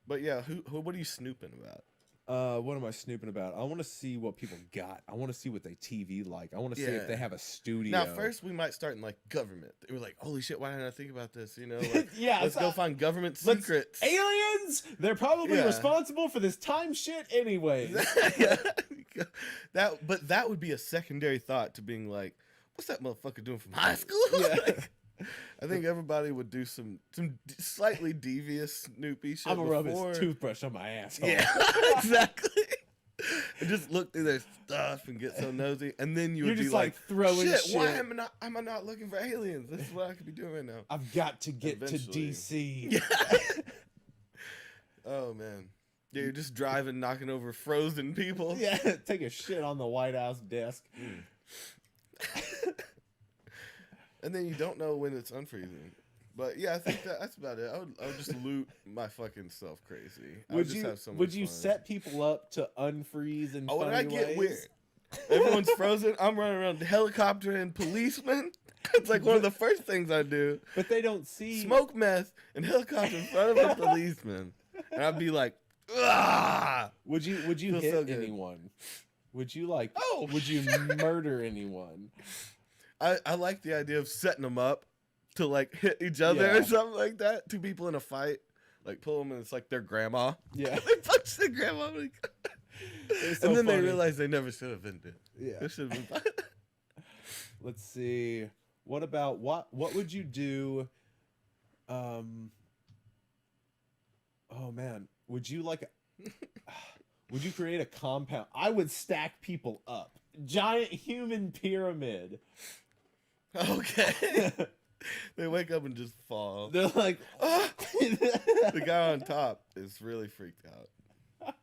But yeah, what are you snooping about? What am I snooping about? I want to see what people got. I want to see what they TV like. I want to see if they have a studio. Now, first we might start in like government. We're like, holy shit, why didn't I think about this? Like, yeah, let's go find government secrets. Aliens? They're probably responsible for this time shit anyway. That would be a secondary thought to being like, what's that motherfucker doing from high school? Yeah. I think everybody would do some slightly devious snoopy shit. I'm gonna rub his toothbrush on my asshole. Yeah, exactly. And just look through their stuff and get so nosy, and then you're just like throwing shit. Why am I not looking for aliens? This is what I could be doing right now. I've got to get to DC. Yeah. Oh man, yeah, you're just driving, knocking over frozen people. Yeah, take a shit on the White House desk. And then you don't know when it's unfreezing. But yeah, I think that's about it. I would just loot my fucking self crazy. Would you set people up to unfreeze and and I get weird. Everyone's frozen. I'm running around the helicopter and policemen. It's like one of the first things I do. But they don't see smoke meth and helicopter in front of a policeman. And I'd be like, ah! Would you hit anyone? Would you would you murder anyone? I like the idea of setting them up to like hit each other or something like that. Two people in a fight, like pull them and it's like their grandma. Yeah, they punch their grandma, and then they realize they never should have been dead. Yeah, it should have been. Let's see. What about what would you do? Oh man, would you would you create a compound? I would stack people up. Giant human pyramid. Okay. They wake up and just fall. They're like, oh! The guy on top is really freaked out.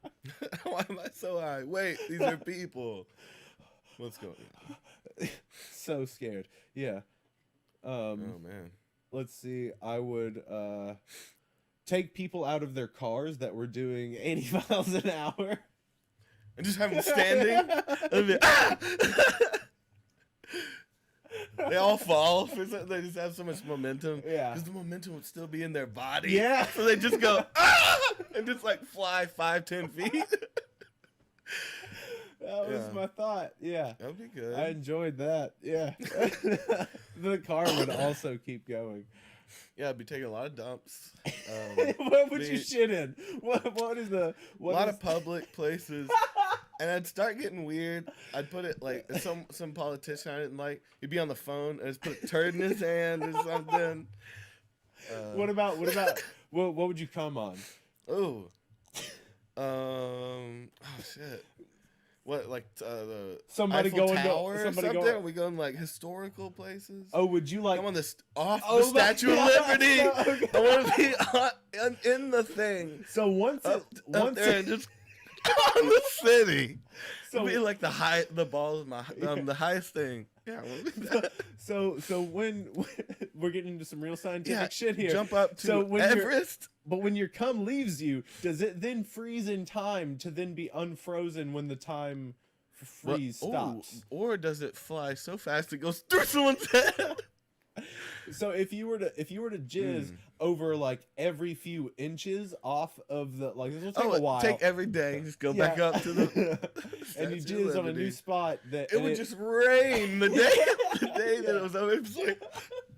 Why am I so high? Wait, these are people. What's going on? So scared. Yeah. Oh man. Let's see. I would take people out of their cars that were doing 80 miles an hour. And just have them standing. Ah! They all fall. They just have so much momentum. Yeah. Because the momentum would still be in their body. Yeah. So they just go, ah! And just like fly 5-10 feet. That was my thought. Yeah. That would be good. I enjoyed that. Yeah. The car would also keep going. Yeah, I'd be taking a lot of dumps. What would you shit in? What is the... A lot of public places. And I'd start getting weird. I'd put it like some politician I didn't like. He'd be on the phone and just put a turd in his hand or something. What would you come on? Oh shit. What, like the somebody Eiffel going Tower to or somebody something? going? Are we going like historical places? Oh, would you like? I'm on this off Oh the Statue of Liberty. Okay. I want to be in the thing. So once Up there and just on the city. So be like the ball is the highest thing. Yeah. So when we're getting into some real scientific shit here. Jump up to Everest. But when your cum leaves you, does it then freeze in time to then be unfrozen when the time freeze stops? Or does it fly so fast it goes through someone's head? So if you were to jizz over like every few inches off of the this will take a while. Take every day, just go back up to the and you jizz on a new spot it would just rain the day that it was over. It's like,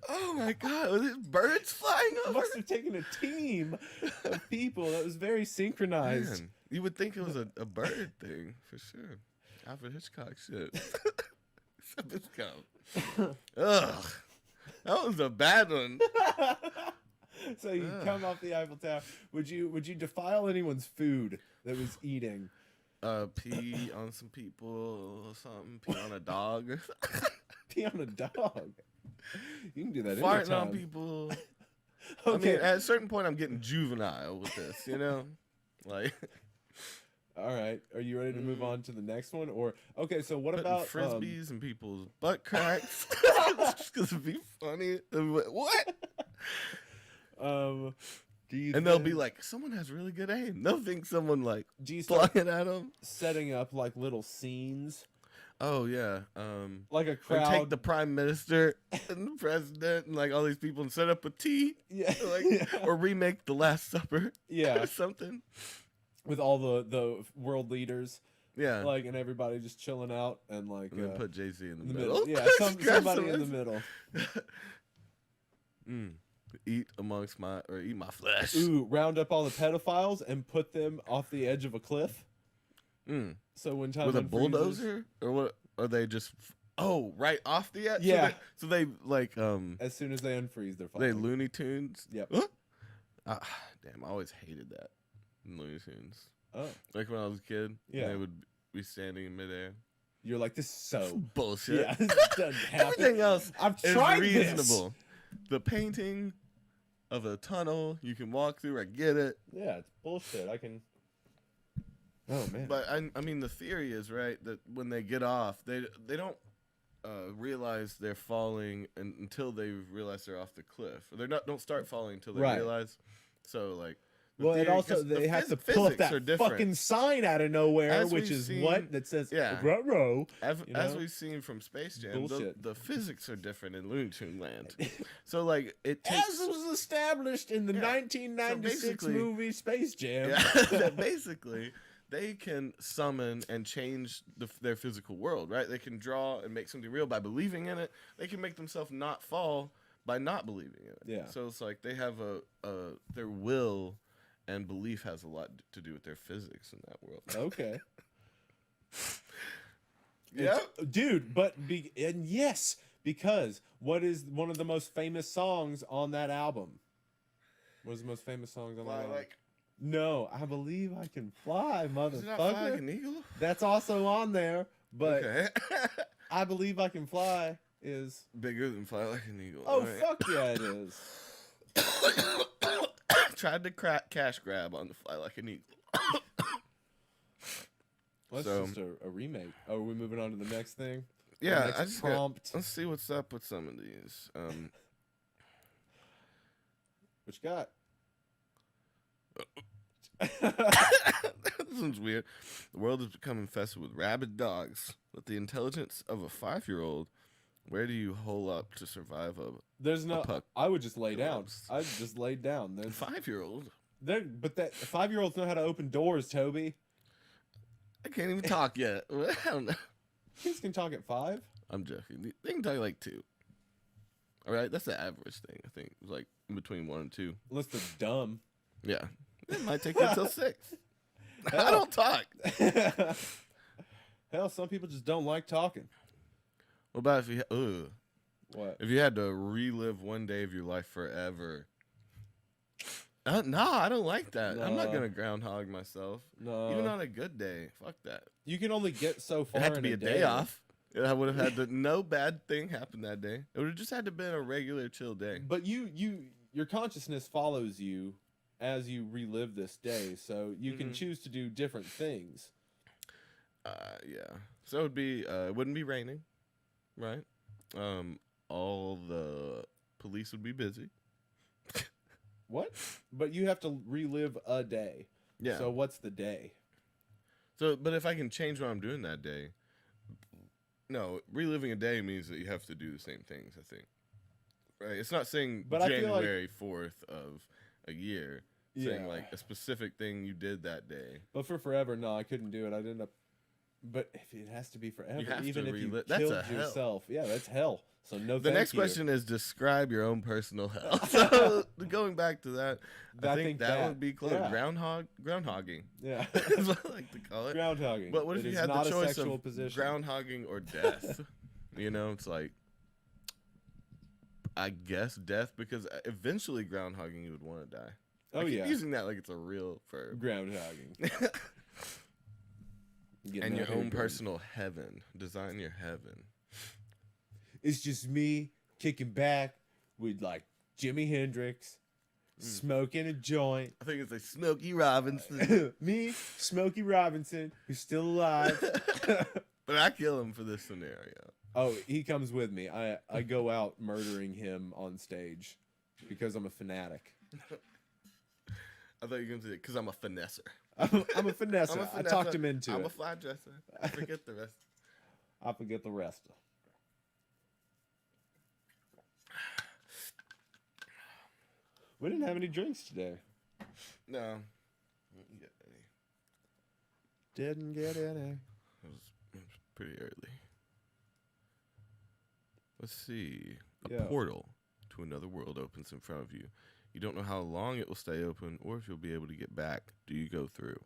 oh my god, were these birds flying over? Must have taken a team of people that was very synchronized. Man, you would think it was a bird thing for sure. Alfred Hitchcock shit. Except it's come. Ugh. That was a bad one. So you come off the Eiffel Tower. Would you defile anyone's food that was eating? Pee on some people or something. Pee on a dog. Pee on a dog. You can do that. Farting on people. Okay. I mean, at a certain point, I'm getting juvenile with this. You know, like. All right. Are you ready to move on to the next one? Or okay, so what putting about frisbees in people's butt cracks? Just because it'd be funny. What? They'll be like, someone has really good aim. They'll think someone like flung it at them. Setting up like little scenes. Oh yeah. Like a crowd. Take the prime minister and the president and like all these people and set up a tea. Yeah. Or remake The Last Supper. Yeah. Or something. With all the world leaders. Yeah. Like, and everybody just chilling out and like. And then put Jay-Z in the middle. Yeah, somebody in the middle. Eat my flesh. Ooh, round up all the pedophiles and put them off the edge of a cliff. So when time with a bulldozer, or what? Are they just? Right off the edge. Yeah. So they like as soon as they unfreeze, they're fine. They Looney Tunes. Yep. Damn, I always hated that. Looney Tunes. Oh. Like when I was a kid. Yeah. They would be standing in midair. You're like, this is so bullshit. Yeah. This doesn't happen. Everything else I've is tried reasonable. This. The painting of a tunnel you can walk through. I get it. Yeah, it's bullshit. I can. Oh man. But I mean, the theory is right that when they get off, they don't realize they're falling until they realize they're off the cliff. Or don't start falling until they realize. So like. Well, they have to pull up that fucking sign out of nowhere, which is that says "Ruh-roh." As we've seen from Space Jam, the physics are different in Looney Tune Land. So like it takes, as was established in the 1996 movie Space Jam. Yeah, basically, they can summon and change their physical world. Right? They can draw and make something real by believing in it. They can make themselves not fall by not believing in it. Yeah. So it's like they have their will. And belief has a lot to do with their physics in that world. Okay. Yeah, dude. Yes, because what is one of the most famous songs on that album? What is the most famous songs on that album? No, I Believe I Can Fly, motherfucker. Is it not Fly Like an Eagle? That's also on there, but okay. I Believe I Can Fly is bigger than Fly Like an Eagle. Oh, right. Fuck yeah, it is. Tried to cash grab on the Fly Like an Eagle. Well, that's just a remake. Oh, are we moving on to the next thing? Yeah, I just let's see what's up with some of these. What you got? This one's weird. The world has become infested with rabid dogs. With the intelligence of a 5-year-old, where do you hole up to survive There's no. I would just lay down. I'd just lay down. There's 5-year-old. But that 5-year-olds know how to open doors, Toby. I can't even talk yet. I don't know. Kids can talk at 5. I'm joking. They can talk like 2. All right, that's the average thing. I think it's like in between 1 and 2. Unless they're dumb. Yeah, it might take you until 6. I don't talk. Hell, some people just don't like talking. What about if you What? if you had to relive one day of your life forever? No, I don't like that. I'm not gonna groundhog myself. No. Even on a good day. Fuck that. You can only get so far. It had to in be a day off. I would have had to, no bad thing happen that day. It would have just had to been a regular chill day. But your consciousness follows you as you relive this day, so you can choose to do different things. Yeah. So it wouldn't be raining, right? All the police would be busy. What? But you have to relive a day. Yeah. So what's the day? So, but if I can change what I'm doing that day, reliving a day means that you have to do the same things, I think. Right? It's not saying But January 4th of a year. Yeah. Saying like a specific thing you did that day. But for forever, no, I couldn't do it. I'd end up. But if it has to be forever, You have even to if you relive. That's killed a hell. yourself, yeah, that's hell. So no. The next question is describe your own personal hell. So going back to that, I think that would be close. Yeah. Groundhogging. Yeah. That's what I like to call it. Groundhogging. But what if It you is had the not a choice sexual of position. groundhogging or death? It's like, I guess death, because eventually groundhogging you would want to die. Oh, I keep yeah. using that like it's a real verb. Groundhogging. And your own personal heaven. Design your heaven. It's just me kicking back with like Jimi Hendrix, smoking a joint. I think it's like Smokey Robinson. Me, Smokey Robinson, who's still alive. But I kill him for this scenario. Oh, he comes with me. I go out murdering him on stage because I'm a fanatic. I thought you were going to say, because I'm a finesser. I'm a finesser. I talked him into it. I'm a fly dresser. I forget the rest. I forget the rest. We didn't have any drinks today. No. Didn't get any. It was pretty early. Let's see. A portal to another world opens in front of you. You don't know how long it will stay open or if you'll be able to get back. Do you go through?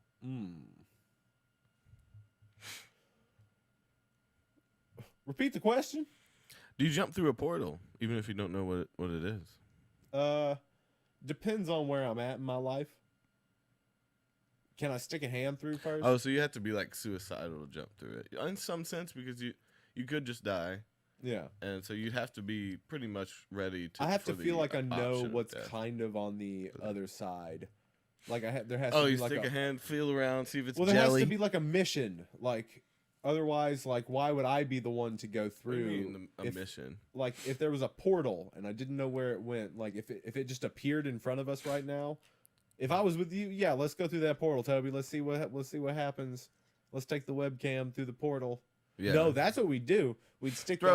Repeat the question. Do you jump through a portal even if you don't know what it is? Depends on where I'm at in my life. Can I stick a hand through first? Oh, so you have to be like suicidal to jump through it. In some sense, because you could just die. Yeah. And so you'd have to be pretty much ready to. I have to feel like I know what's death. kind of on the other side. Like there has to Oh, be you like stick a hand, feel around, see if it's well, there jelly. has to be like a mission. Like otherwise, like why would I be the one to go What do you through mean, a mission? Like if there was a portal and I didn't know where it went, like if it just appeared in front of us right now, if I was with you, yeah, let's go through that portal, Toby. Let's see what happens. Let's take the webcam through the portal. Yeah. No, that's what we do. We'd stick We'd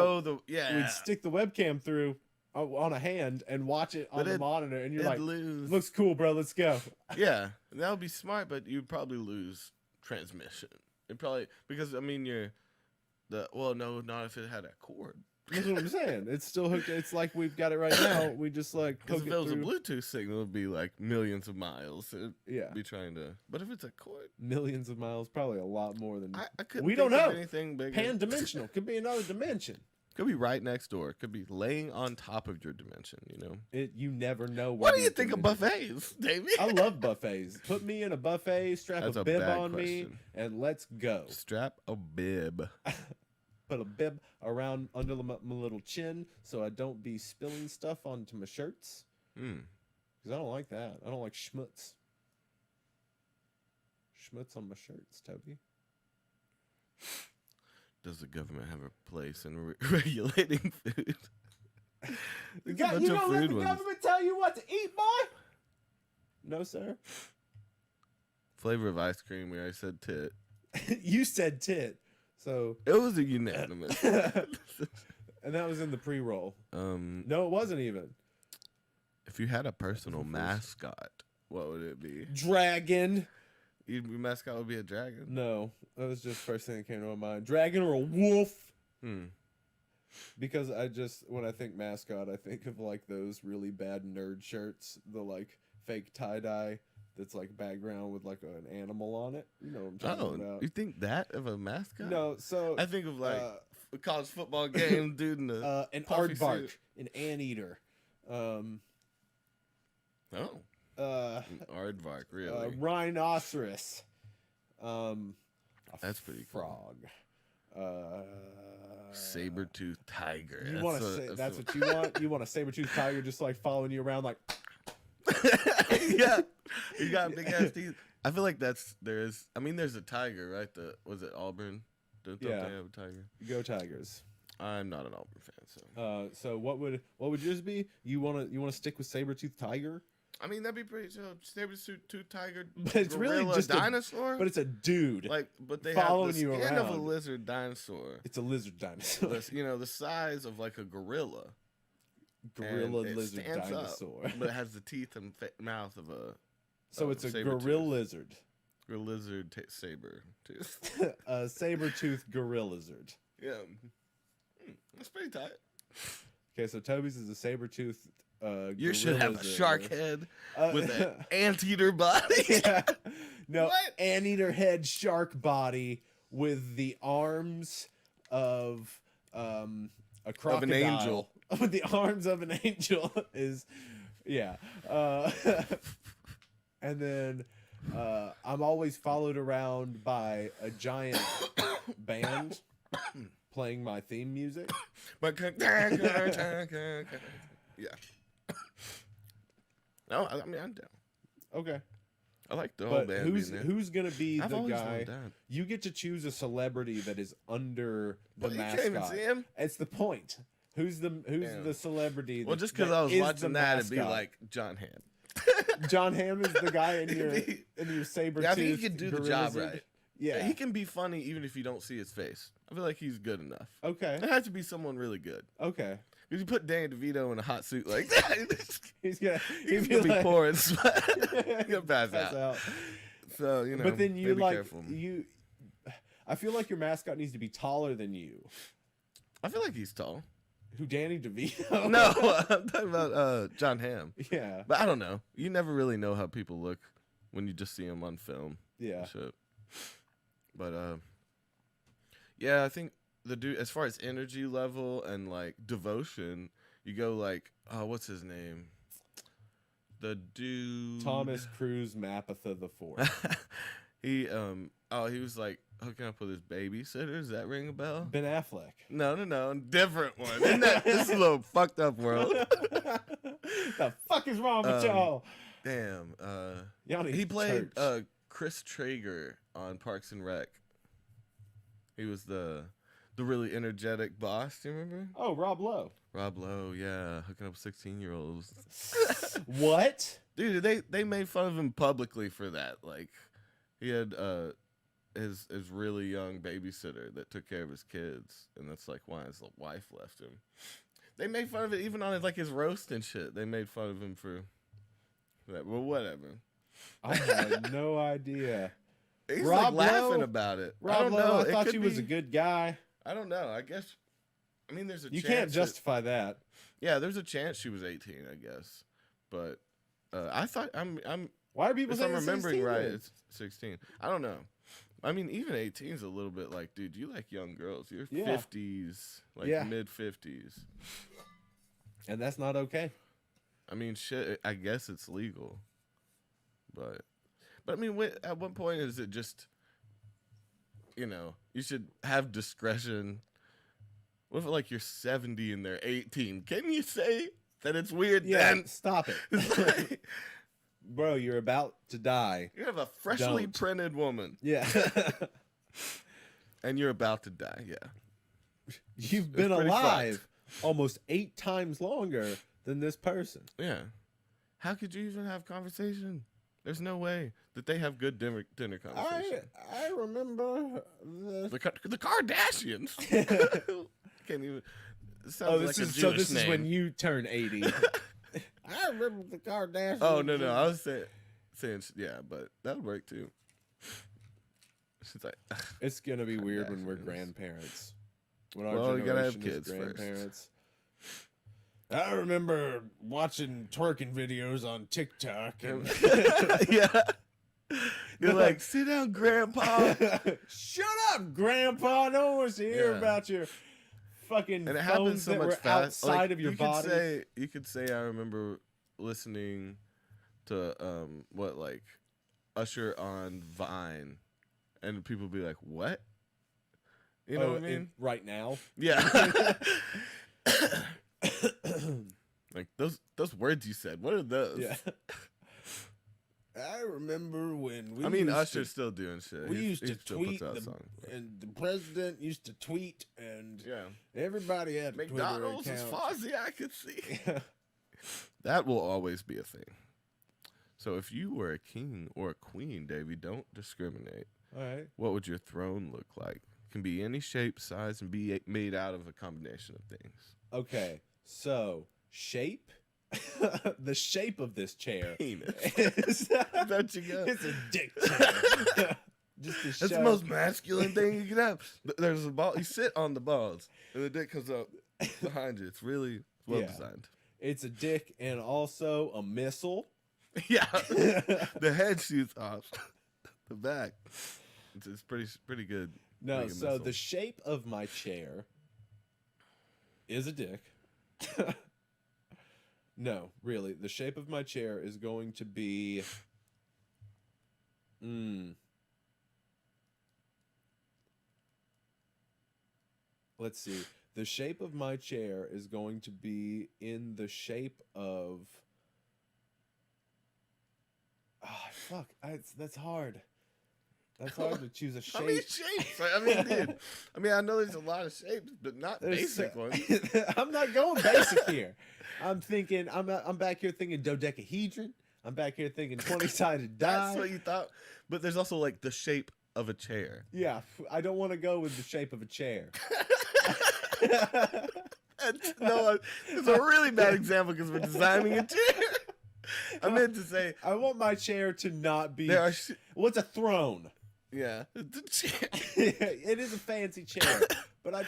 stick the webcam through on a hand and watch it on the monitor, and you're like, looks cool, bro. Let's go. Yeah, that would be smart, but you'd probably lose transmission. It probably because not if it had a cord. That's what I'm saying. It's still hooked. It's like we've got it right now. We just like because if it was a Bluetooth signal, it'd be like millions of miles. It'd be trying to. But if it's a cord, millions of miles, probably a lot more than. I couldn't. We don't know. Anything bigger. Pan-dimensional could be another dimension. Could be right next door. Could be laying on top of your dimension. You never know. What do you think of buffets, Davey? I love buffets. Put me in a buffet, strap a bib on me, and let's go. Strap a bib. Put a bib around under my little chin so I don't be spilling stuff onto my shirts. Because I don't like that. I don't like schmutz. Schmutz on my shirts, Toby. Does the government have a place in regulating food? You don't let the government tell you what to eat, boy? No, sir. Flavor of ice cream, where I said tit. You said tit. So it was a unanimous. And that was in the pre-roll. No, it wasn't even. If you had a personal mascot, what would it be? Dragon. Your mascot would be a dragon? No, that was just the first thing that came to my mind. Dragon or a wolf. Because when I think mascot, I think of like those really bad nerd shirts, the like fake tie-dye that's like background with like an animal on it. You know what I'm talking about? You think that of a mascot? No, so I think of like a college football game, dude, in the an puffy aardvark, suit. an anteater. An aardvark, really? Rhinoceros. That's pretty cool. Frog. Saber-toothed tiger. You want to say that's what you want? You want a saber-toothed tiger just like following you around like yeah. You got big ass teeth. I feel like there's a tiger, right? Was it Auburn? Don't they have a tiger? Go Tigers. I'm not an Auburn fan, so. So what would yours be? You wanna stick with saber-toothed tiger? I mean, that'd be pretty. So saber-toothed tiger, but it's really just dinosaur. But it's a dude. But they following have the you skin around. of a lizard dinosaur. It's a lizard dinosaur. The size of like a gorilla. Gorilla And lizard dinosaur. But it has the teeth and mouth of a. So it's a saber-tooth. gorilla lizard. Gorilla lizard saber tooth. A saber-toothed gorilla lizard. Yeah, that's pretty tight. Okay, so Toby's is a saber-toothed. You should have a shark head with an anteater body. Yeah. No, What? anteater head, shark body with the arms of a crocodile. Of an angel. With the arms of an angel is, yeah. And then I'm always followed around by a giant band playing my theme music. Yeah. No, I mean, I'm down. Okay. I like the whole But band being there. who's gonna be I've the always guy? loved that. You get to choose a celebrity that is under the But you mascot. can't even see him? It's the point. Who's the celebrity? Well, just because I was watching that, it'd be like John Hamm. John Hamm is the guy in your saber. Yeah, I think he could do the job right. Yeah, He can be funny even if you don't see his face. I feel like he's good enough. Okay. It has to be someone really good. Okay. If you put Danny DeVito in a hot suit like that, he's gonna be like, pouring sweat. He's gonna pass out. So But then you be like careful. I feel like your mascot needs to be taller than you. I feel like he's tall. Who, Danny DeVito? No, I'm talking about John Hamm. Yeah. But I don't know. You never really know how people look when you just see them on film. Yeah. And shit. But yeah, I think the dude, as far as energy level and like devotion, you go like, what's his name? The dude Thomas Cruise Mapotha the Fourth. he was like hooking up with his babysitter. Does that ring a bell? Ben Affleck. No, different one. Isn't that this is a little fucked up world? The fuck is wrong with y'all? Damn. Y'all need He played church. Chris Traeger on Parks and Rec. He was the really energetic boss. Do you remember? Oh, Rob Lowe. Rob Lowe, yeah, hooking up 16-year-olds. What? Dude, they made fun of him publicly for that. Like, he had his really young babysitter that took care of his kids, and that's like why his wife left him. They made fun of it even on his roast and shit. They made fun of him for that. Well, whatever. I had no idea. He's Rob like laughing Lowe? about it. I Rob don't Lowe, know. I thought he was a good guy. I don't know. I guess. I mean, there's a. You chance can't justify that. Yeah, there's a chance she was 18. I guess, but I thought I'm. Why are people If saying I'm remembering 16 right, then? it's 16. I don't know. I mean, even 18 is a little bit like, dude, you like young girls. You're 50s, like mid 50s. And that's not okay. I mean, shit. I guess it's legal, but I mean, at what point is it just? You should have discretion. What if like you're 70 and they're 18? Can you say that it's weird? Yeah, then? stop it. Bro, you're about to die. You have a freshly printed woman. Yeah. And you're about to die, yeah. You've been alive almost 8 times longer than this person. Yeah. How could you even have conversation? There's no way that they have good dinner conversation. I remember The Kardashians. Can't even. It sounds like a Jewish this name. is when you turn 80. I remember the Kardashians. Oh no, I was saying yeah, but that would work too. She's like, it's gonna be weird when we're Kardashians. grandparents. When our You gotta have generation is kids grandparents. first. I remember watching twerking videos on TikTok. And Yeah. You're like, sit down, Grandpa. Shut up, Grandpa. No one wants to hear about your fucking and it phones happens so that much were fast. outside of your body. You could say I remember listening to like Usher on Vine, and people be like, "What?" You know what I mean? Right now, yeah. Like those words you said. What are those? Yeah. I remember when we. I mean, Usher's still doing shit. We used to tweet, and the president used to tweet, and yeah, everybody had a McDonald's Twitter as account. far as the eye could see. That will always be a thing. So if you were a king or a queen, Davey, don't discriminate. All right. What would your throne look like? It can be any shape, size, and be made out of a combination of things. Okay, so shape. The shape of this chair Penis. is Don't you go? it's a dick chair. Just to That's show. the most masculine thing you can have. There's a ball. You sit on the balls, and the dick comes up behind you. It's really well designed. It's a dick and also a missile. Yeah, the head shoots off the back. It's pretty good. No, so the shape of my chair is a dick. No, really, the shape of my chair is going to be. Let's see. The shape of my chair is going to be in the shape of. Fuck! That's hard. That's hard to choose a shape. How many shapes? I mean, dude. I mean, I know there's a lot of shapes, but not basic ones. I'm not going basic here. I'm thinking. I'm back here thinking dodecahedron. I'm back here thinking 20-sided die. That's what you thought. But there's also like the shape of a chair. Yeah, I don't want to go with the shape of a chair. No, it's a really bad example because we're designing a chair. I meant to say I want my chair to not be. What's a throne? Yeah, it's a chair. It is a fancy chair, but I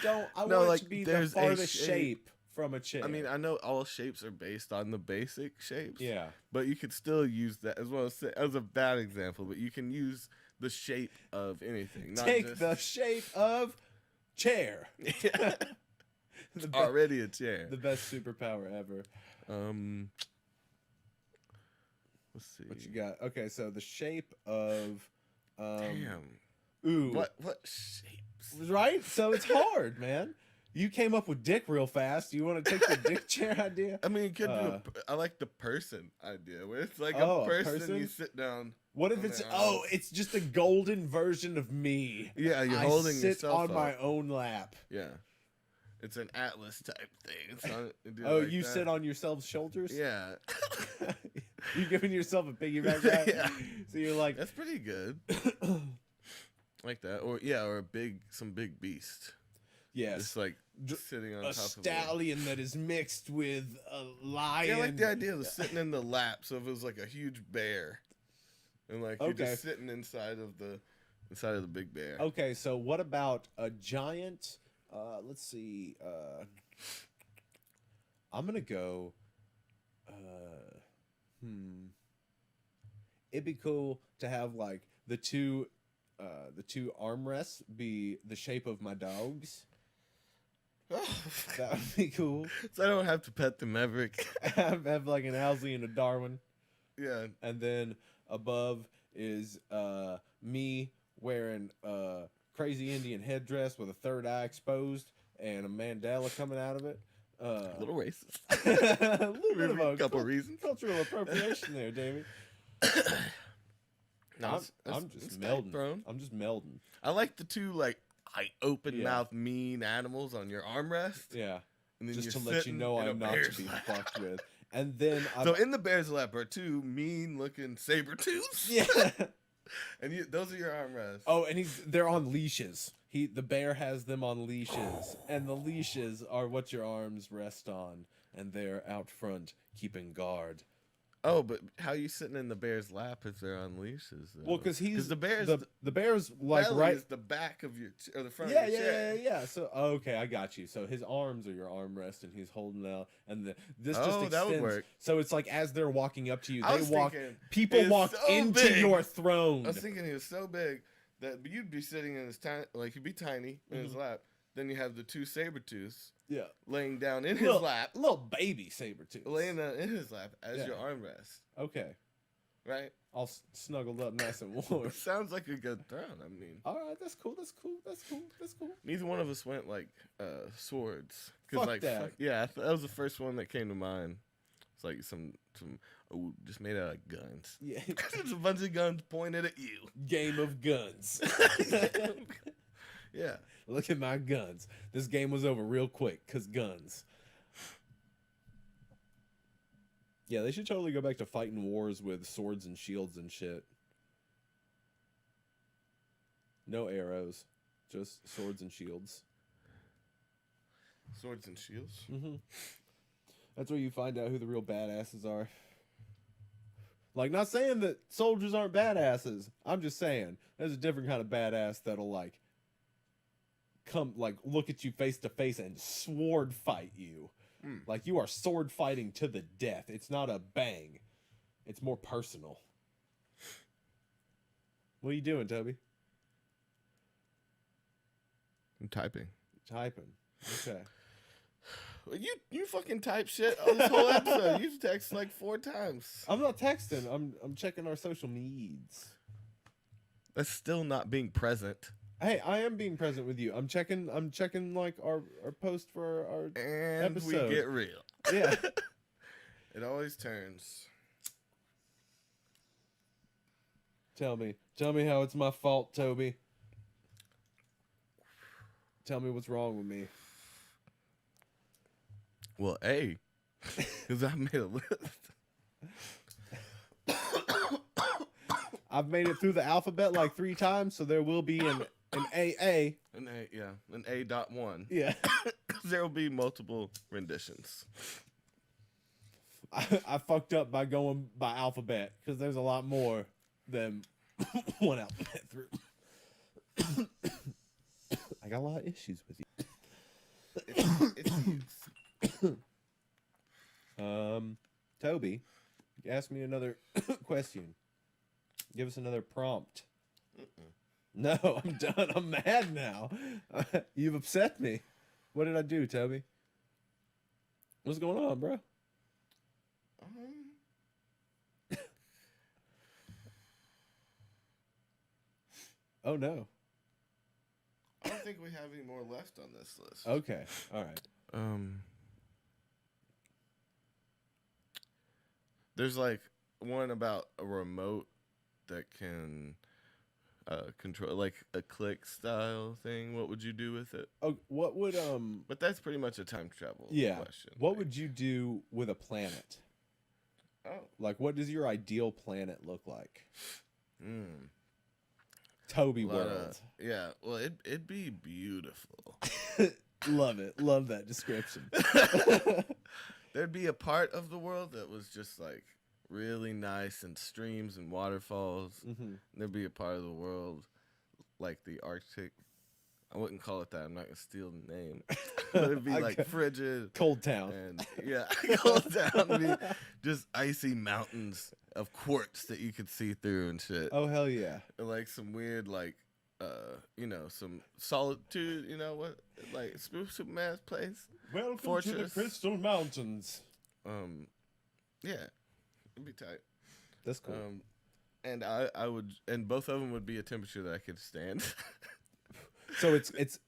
want it to be the farthest shape from a chair. I mean, I know all shapes are based on the basic shapes. Yeah, but you could still use that as well as a bad example. But you can use the shape of anything. Take the shape of chair. Already a chair. The best superpower ever. Let's see. What you got? Okay, so the shape of. Damn. Ooh. What shapes? Right? So it's hard, man. You came up with dick real fast. You want to take the dick chair idea? I mean, it could be. I like the person idea, where it's like a person you sit down. What if it's it's just a golden version of me? Yeah, you're holding sit yourself on my own lap. Yeah, it's an Atlas type thing. It's not, oh, like you sit on yourself's shoulders? Yeah. You're giving yourself a piggyback ride? Yeah. So you're like, that's pretty good. Like that, or some big beast. Yes, just like sitting on top of a stallion that is mixed with a lion. Yeah, I like the idea of sitting in the lap. So if it was like a huge bear, and like you're just sitting inside of the big bear. Okay, so what about a giant? Let's see. I'm gonna go. It'd be cool to have like the two armrests be the shape of my dogs. That would be cool. So I don't have to pet the Maverick. have like an Owsley and a Darwin. Yeah. And then above is me wearing a crazy Indian headdress with a third eye exposed and a mandala coming out of it. A little racist. A little bit of a couple reasons. Cultural appropriation there, Davey. No, I'm just melding. I'm just melding. I like the two like open mouth mean animals on your armrest. Yeah. And then just to let you know I'm not to be fucked with. And then so in the bear's lap are two mean looking saber tooths. Yeah. And those are your armrests. Oh, and they're on leashes. The bear has them on leashes, and the leashes are what your arms rest on, and they're out front keeping guard Oh, but how you sitting in the bear's lap if they're on leashes? Though? Well, because the bear's the bear's like belly right is the back of your or the front yeah, of your chair. yeah. So okay, I got you. So his arms are your armrest, and he's holding out, and this just extends. That would work. So it's like as they're walking up to you, I they was walk. thinking People he was walk so into big. your throne. I was thinking he was so big that you'd be sitting in his tiny, like he'd be tiny in his lap. Then you have the two saber tooths. Yeah, laying down in his lap, little baby saber tooth, laying down in his lap as your armrest. Okay, right. All snuggled up, nice and warm. Sounds like a good throne. I mean, all right, that's cool. Neither one of us went like swords. Fuck like, that. Yeah, that was the first one that came to mind. It's like some just made out of guns. Yeah, there's a bunch of guns pointed at you. Game of guns. Yeah. Look at my guns. This game was over real quick because guns. Yeah, they should totally go back to fighting wars with swords and shields and shit. No arrows, just swords and shields. Swords and shields? Mm-hmm. That's where you find out who the real badasses are. Like, not saying that soldiers aren't badasses. I'm just saying there's a different kind of badass that'll, like, come, like, look at you face to face and sword fight you. Like, you are sword fighting to the death. It's not a bang. It's more personal. What are you doing, Toby? I'm typing. Typing. Okay. You fucking type shit on this whole episode. You text like 4 times. I'm not texting. I'm checking our social needs. That's still not being present. Hey, I am being present with you. I'm checking like our post for our and episode. We get real. Yeah. It always turns. Tell me how it's my fault, Toby. Tell me what's wrong with me. Well, because I made a list. I've made it through the alphabet like 3 times, so there will be an AA. An A.1. Yeah. There will be multiple renditions. I fucked up by going by alphabet because there's a lot more than one alphabet through. I got a lot of issues with you. It's Toby, ask me another question. Give us another prompt. No, I'm done. I'm mad now. You've upset me. What did I do, Toby? What's going on, bro? Oh, no. I don't think we have any more left on this list. Okay. All right. There's like one about a remote that can control, like a click style thing. What would you do with it? Oh, what would But that's pretty much a time travel question. What would you do with a planet? Oh, like, what does your ideal planet look like? Toby world. Yeah, well, it'd be beautiful. Love it. Love that description. There'd be a part of the world that was just like really nice and streams and waterfalls. There'd be a part of the world like the Arctic. I wouldn't call it that. I'm not gonna steal the name. But it'd be like frigid, Cold Town, and Cold Town. It'd be just icy mountains of quartz that you could see through and shit. Oh hell yeah! And like some weird some solitude. You know what? Like Superman's place. Welcome Fortress. to the Crystal Mountains. Yeah, it'd be tight. That's cool. And I would, and both of them would be a temperature that I could stand. So it's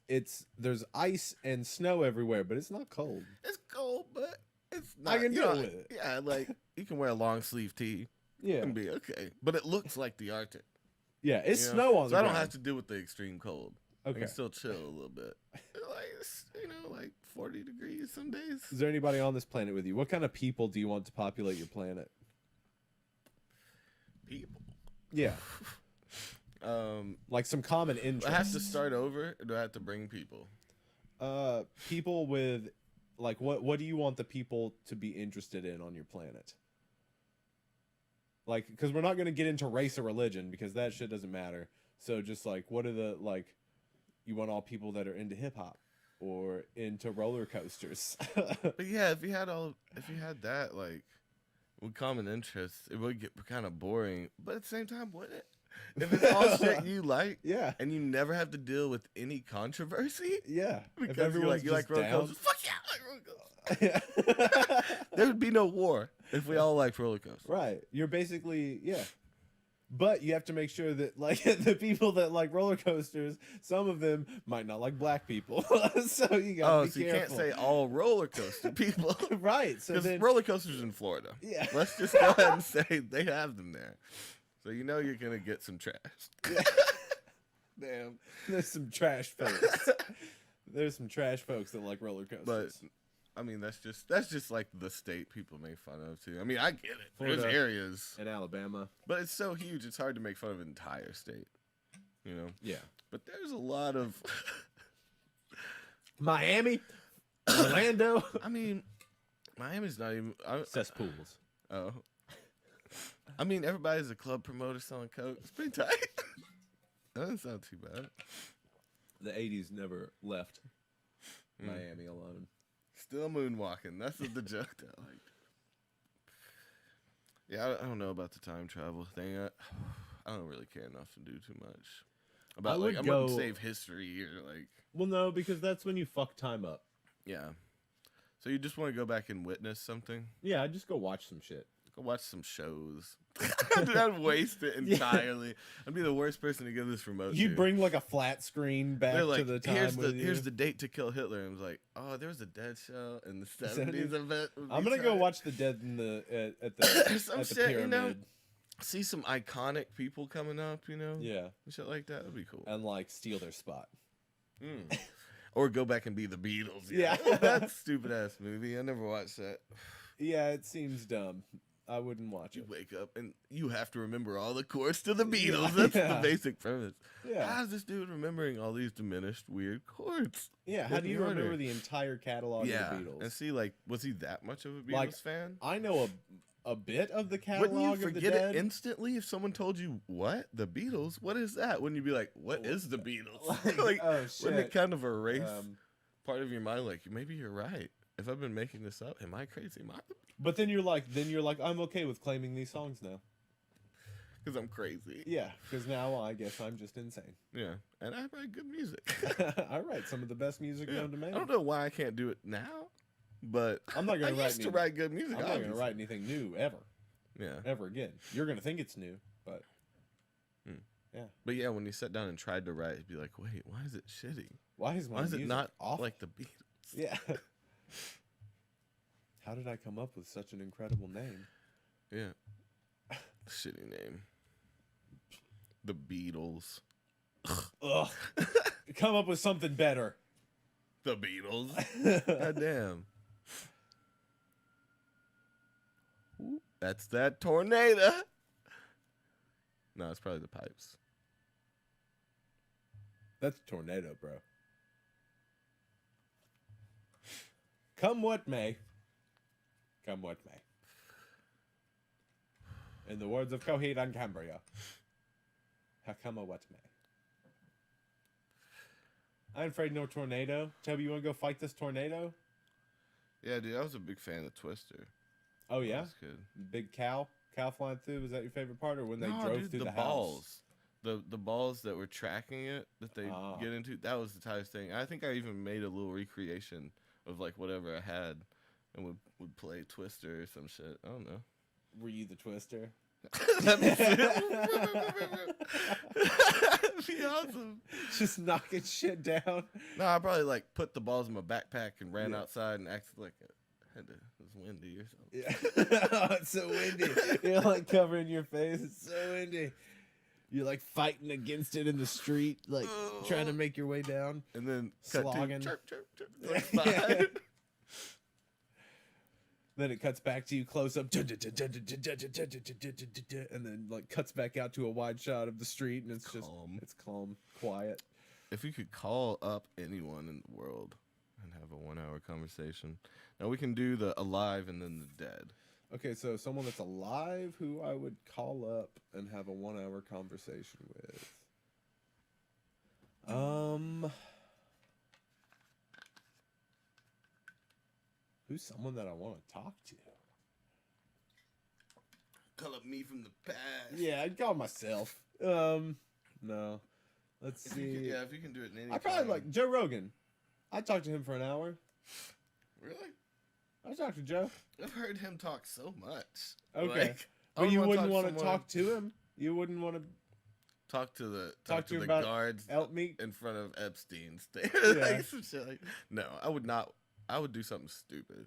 there's ice and snow everywhere, but it's not cold. It's cold, but it's not. I can deal with it. Yeah, like you can wear a long sleeve tee. Yeah, and be okay. But it looks like the Arctic. Yeah, it's snow on the ground. I don't have to deal with the extreme cold. Okay, I can still chill a little bit. Like 40 degrees some days. Is there anybody on this planet with you? What kind of people do you want to populate your planet? People. Yeah. Like some common interests. I have to start over, or do I have to bring people? People with, like, what do you want the people to be interested in on your planet? Like, because we're not going to get into race or religion because that shit doesn't matter. So just like, what are the, like, you want all people that are into hip hop or into roller coasters. But yeah, if you had that, like, with common interests, it would get kind of boring. But at the same time, would it? If it's all shit you like, yeah, and you never have to deal with any controversy, yeah, because if everyone's you like roller down, coasters, fuck yeah, I like roller coasters. yeah. There would be no war if we all liked roller coasters. Right. You're basically, yeah. But you have to make sure that, like, the people that like roller coasters, some of them might not like black people. So you got to be careful. You can't say all roller coaster people. Right. So because roller coasters in Florida. Yeah. Let's just go ahead and say they have them there. So you know you're going to get some trash. Yeah. Damn. There's some trash folks. There's some trash folks that like roller coasters. But I mean, that's just like the state people make fun of too. I mean, I get it. Florida, there's areas in Alabama, but it's so huge. It's hard to make fun of an entire state. You know. Yeah. But there's a lot of Miami, Orlando. I mean, Miami's not even cesspools. Oh. I mean, everybody's a club promoter selling coke. It's pretty tight. That doesn't sound too bad. The 80s never left Miami alone. Still moonwalking. That's the joke that I liked. Yeah, I don't know about the time travel thing. I don't really care enough to do too much. About like, I'm gonna save history or like. Well, no, because that's when you fuck time up. Yeah. So you just want to go back and witness something? Yeah, just go watch some shit. Go watch some shows. I'd waste it entirely. I'd be the worst person to give this remote You to. bring like a flat screen back like, to the time. Here's the date to kill Hitler. And I was like, oh, there was a Dead show in the 70s. I'm gonna go watch the Dead in the at the some at the shit, pyramid. you know. See some iconic people coming up, you know. Yeah, and shit like that would be cool. And like steal their spot. Or go back and be the Beatles. Yeah, that stupid ass movie. I never watched that. Yeah, it seems dumb. I wouldn't watch it. You wake up and you have to remember all the chords to the Beatles. That's the basic premise. Yeah. How's this dude remembering all these diminished weird chords? Yeah, how do you remember the entire catalog of the Beatles? And see, like, was he that much of a Beatles fan? I know a bit of the catalog Wouldn't you of the forget Dead. it instantly if someone told you, what? The Beatles? What is that? Wouldn't you be like, what is the Beatles? Like, oh, shit. Wouldn't it kind of erase part of your mind? Like, maybe you're right. If I've been making this up, am I crazy? Am I the But then you're like, I'm okay with claiming these songs now. Because I'm crazy. Yeah, because now I guess I'm just insane. Yeah, and I write good music. I write some of the best music known to man. I don't know why I can't do it now, but I'm not going to write good music. I'm not going to write anything new ever. Yeah. Ever again. You're going to think it's new, but yeah. But yeah, when you sat down and tried to write, you'd be like, wait, why is it shitty? Why is it not awful? like the Beatles? Yeah. How did I come up with such an incredible name? Yeah. Shitty name. The Beatles. Ugh. Come up with something better. The Beatles. God damn. Ooh, that's that tornado. No, it's probably the pipes. That's a tornado, bro. Come what may. Come what may. In the words of Coheed and Cambria. Come what may. I'm afraid no tornado. Toby, you want to go fight this tornado? Yeah, dude, I was a big fan of Twister. Oh, yeah? That's good. Big cow flying through. Was that your favorite part, or when they drove through the balls. house? The balls that were tracking it that they get into, that was the tightest thing. I think I even made a little recreation of like whatever I had and would play Twister or some shit. I don't know. Were you the Twister? That'd be awesome. Just knocking shit down. No, I probably like put the balls in my backpack and ran outside and acted like it was windy or something. Yeah. Oh, it's so windy. You're like covering your face. It's so windy. You're like fighting against it in the street, like trying to make your way down. And then slogging. Chirp, chirp, chirp. Like, Then it cuts back to you close up, and then like cuts back out to a wide shot of the street, and it's calm. It's calm, quiet. If you could call up anyone in the world and have a 1 hour conversation, now we can do the alive and then the dead. Okay, so someone that's alive who I would call up and have a 1 hour conversation with. Who's someone that I want to talk to? Call up me from the past. Yeah, I'd call myself. No. Let's see. If you can do it in any I probably like Joe Rogan. I'd talk to him for an hour. Really? I'd talk to Joe. I've heard him talk so much. Okay. Like, But you wouldn't want to talk to him. You wouldn't want to talk to the about guards elk meat in front of Epstein's. Yeah. Some shit like, no, I would not. I would do something stupid.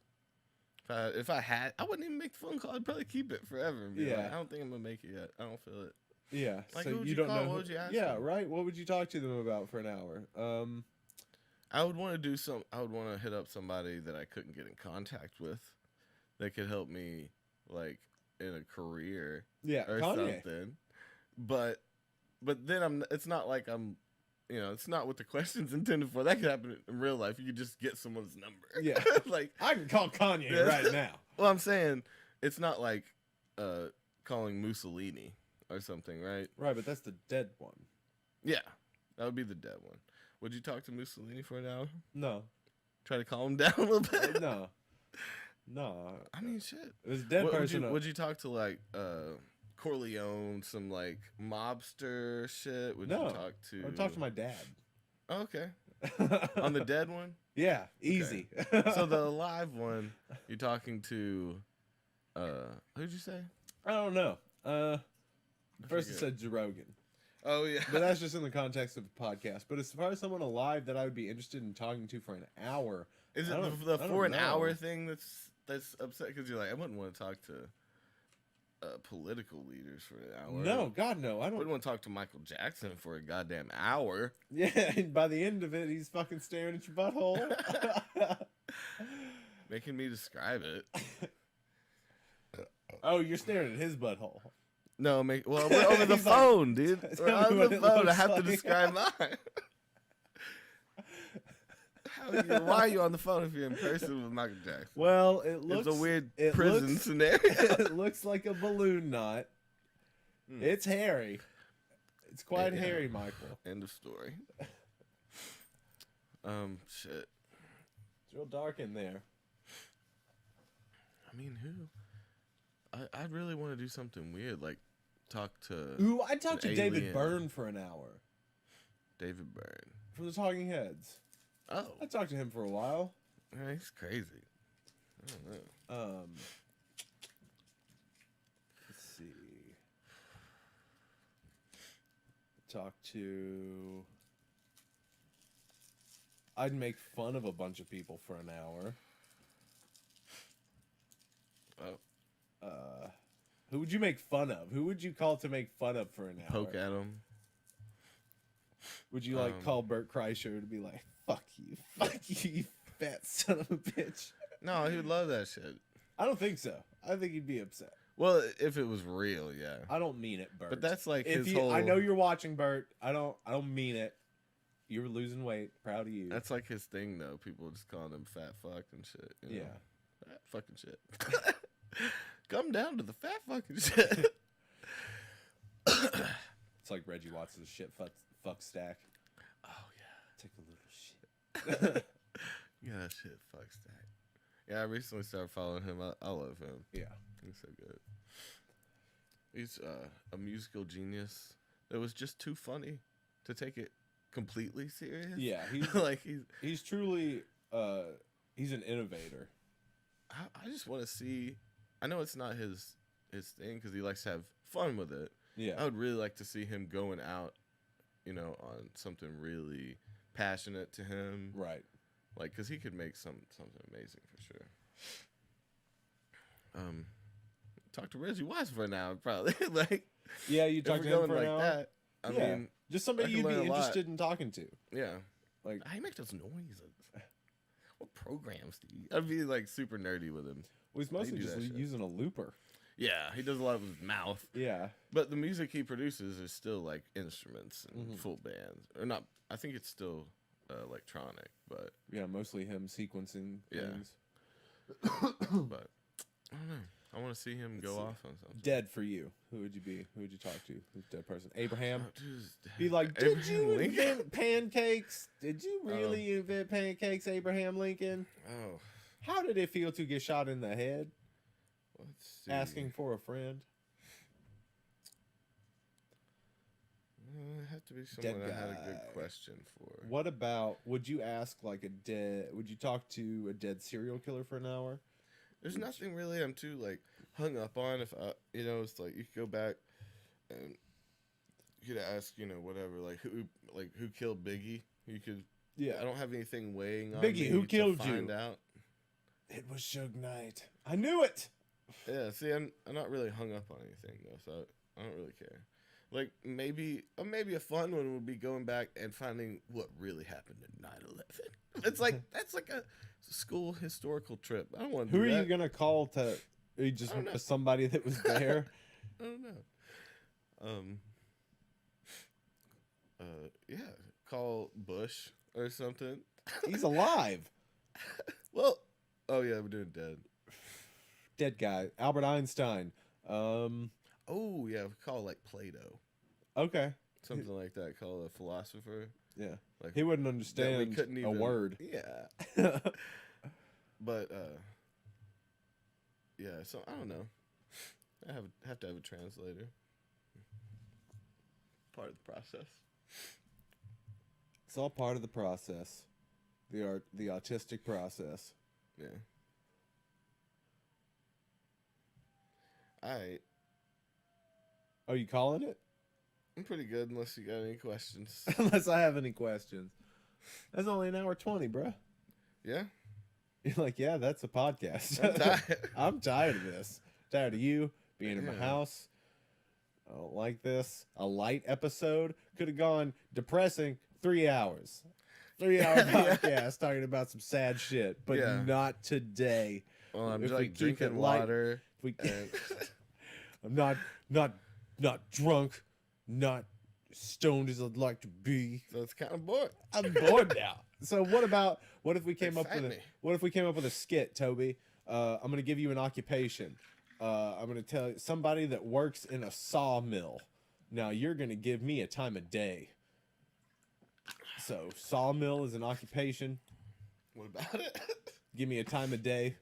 If I had, I wouldn't even make the phone call. I'd probably keep it forever. And be like, I don't think I'm gonna make it yet. I don't feel it. Yeah. Like, So who would you you don't call? know. What would you ask Yeah. them? Right. What would you talk to them about for an hour? I would want to do some. I would want to hit up somebody that I couldn't get in contact with, that could help me, like, in a career. Yeah. Or Kanye. something. But then it's not like I'm. It's not what the question's intended for. That could happen in real life. You could just get someone's number. Yeah. Like, I can call Kanye right now. well, I'm saying it's not like calling Mussolini or something, right? Right, but that's the dead one. Yeah, that would be the dead one. Would you talk to Mussolini for an hour? No. Try to calm him down a little bit? No. I mean, shit. It was a dead person. Would you talk to, like, Corleone, some, like, mobster shit? Would you talk to... I'd talk to my dad. Oh, okay. On the dead one? Yeah, easy. Okay. So the alive one, you're talking to... who'd you say? I don't know. First it said Joe Rogan. Oh, yeah. But that's just in the context of the podcast. But as far as someone alive that I would be interested in talking to for an hour... Is it the for an hour thing that's upset? Because you're like, I wouldn't want to talk to political leaders for an hour. No, God, no. I wouldn't want to talk to Michael Jackson for a goddamn hour. Yeah, and by the end of it, he's fucking staring at your butthole. Making me describe it. Oh, you're staring at his butthole. No, we're over the phone, dude. We're on the phone. I have to describe mine. Why are you on the phone if you're in person with Michael Jackson? Well, it's a weird prison scenario. It looks like a balloon knot. It's hairy. It's quite hairy, Michael. End of story. Shit. It's real dark in there. I mean, who? I'd really want to do something weird, like talk to... Ooh, I'd talk to David Byrne for an hour. David Byrne. From the Talking Heads. Oh. I talked to him for a while. Yeah, he's crazy. I don't know. Let's see. Talk to... I'd make fun of a bunch of people for an hour. Oh. Who would you make fun of? Who would you call to make fun of for an hour? Poke at him. Would you call Bert Kreischer to be like, fuck you, you fat son of a bitch? No, he would love that shit. I don't think so. I think he'd be upset. Well, if it was real, yeah. I don't mean it, Bert. But that's like I know you're watching, Bert. I don't mean it. You're losing weight. Proud of you. That's like his thing, though. People just calling him fat fuck and shit. You know? Yeah. Fat fucking shit. Come down to the fat fucking shit. It's like Reggie Watts' shit fuck stack. Oh, yeah. Take a little shit. Yeah, that shit fuck stack. Yeah, I recently started following him. I love him. Yeah. He's so good. He's a musical genius that was just too funny to take it completely serious. Yeah, he's truly he's an innovator. I just want to see. I know it's not his thing because he likes to have fun with it. Yeah, I would really like to see him going out, on something really passionate to him. Right. Like, because he could make something amazing for sure. Talk to Reggie Watts for an hour, probably. Like, yeah, you talk to him for an hour. That, I mean, just somebody you'd be interested in talking to. Yeah, like I make those noises. What programs do you? I'd be like super nerdy with him. Well, he's mostly just using a looper. Yeah, he does a lot with his mouth. Yeah, but the music he produces is still like instruments and full bands, or not. I think it's still electronic, but mostly him sequencing things. But I don't know. I want to see him go off on something. Dead for you. Who would you be? Who would you talk to? Who's a dead person? Abraham? Oh, dude, Be like, did Abraham you Lincoln? invent pancakes? Did you really invent pancakes, Abraham Lincoln? Oh. How did it feel to get shot in the head? Let's see. Asking for a friend? It had to be someone I had a good question for. What about, would you ask like would you talk to a dead serial killer for an hour? There's nothing really I'm too like hung up on. If I, it's like you could go back and you could ask, whatever, like who killed Biggie. You could. Yeah. I don't have anything weighing on Biggie, me who to killed find you? out. It was Suge Knight. I knew it. Yeah. See, I'm not really hung up on anything though, so I don't really care. Like maybe a fun one would be going back and finding what really happened in 9/11. It's like that's like a school historical trip. I don't want to. Who are you gonna call to? Are you just somebody that was there? I don't know. Yeah, call Bush or something. He's alive. Well, oh yeah, we're doing dead. Dead guy. Albert Einstein. Oh yeah, we call like Plato. Okay. Something like that. Call a philosopher. Yeah. Like he wouldn't understand a word. Yeah. But yeah. So I don't know. I have to have a translator. Part of the process. It's all part of the process. The autistic process. Yeah. All right. Are you calling it? I'm pretty good unless you got any questions. Unless I have any questions. That's only an hour 20, bruh. Yeah? You're like, yeah, that's a podcast. I'm tired. I'm tired of this. Tired of you being in my house. I don't like this. A light episode could have gone depressing 3 hours. 3-hour podcast talking about some sad shit, but not today. Well, I'm If just we like keep drinking it light, water. I'm not drunk, not stoned as I'd like to be. So it's kind of bored. I'm bored now. So what if we came up with a skit, Toby? I'm gonna give you an occupation. I'm gonna tell you somebody that works in a sawmill. Now you're gonna give me a time of day. So sawmill is an occupation. What about it? Give me a time of day.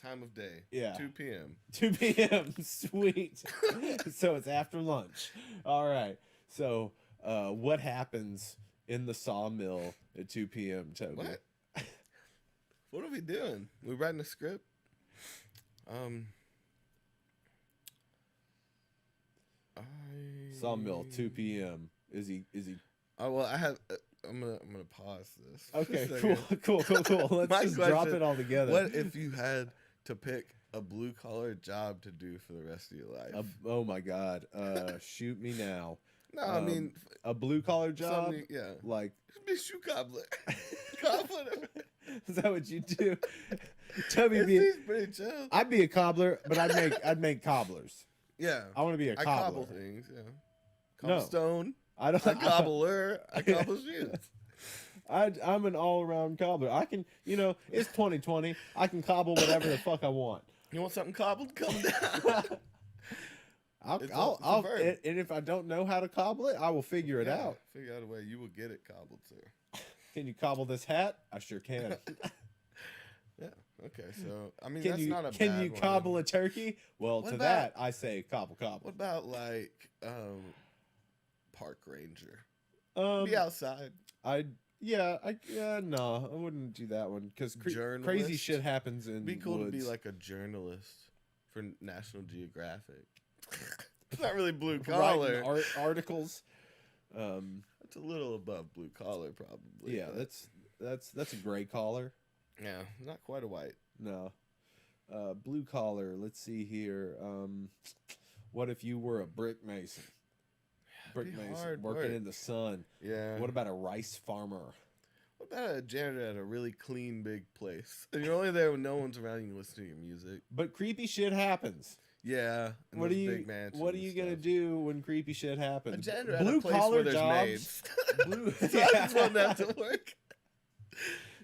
Time of day. Yeah. 2 p.m. 2 p.m. Sweet. So it's after lunch. All right. So what happens in the sawmill at 2 p.m., Toby? What? What are we doing? We writing a script? Sawmill, 2 p.m. Is he? Oh well, I'm gonna pause this. Okay, cool. Let's just drop it all together. What if you had to pick a blue collar job to do for the rest of your life? Oh my God! Shoot me now. No, I mean a blue collar job. Yeah, like be a shoe cobbler. Cobbler. Is that what you do? Toby, pretty chill. I'd be a cobbler, but I'd make cobblers. Yeah, I want to be a cobbler. I cobble things. Yeah, cobblestone. I don't. A cobbler. I cobble shoes. I'm an all-around cobbler. I can, it's 2020. I can cobble whatever the fuck I want. You want something cobbled? Come down. And if I don't know how to cobble it, I will figure it out. Figure out a way. You will get it cobbled, sir. Can you cobble this hat? I sure can. Yeah. Okay. So I mean, that's not a bad Can you one. cobble a turkey? Well, that I say cobble. What about like park ranger? Be outside. No, I wouldn't do that one because crazy shit happens in Be cool woods. to be like a journalist for National Geographic. It's not really blue collar. Articles. It's a little above blue collar, probably. Yeah, that's a gray collar. Yeah, not quite a white. No. Blue collar. Let's see here. What if you were a brick mason? Brick mason working in the sun. Yeah. What about a rice farmer? What about a janitor at a really clean big place? And you're only there when no one's around. You can listen to your music. But creepy shit happens. Yeah. What are you gonna do when creepy shit happens? A janitor at a place where there's maids. Blue. So I just want that to work.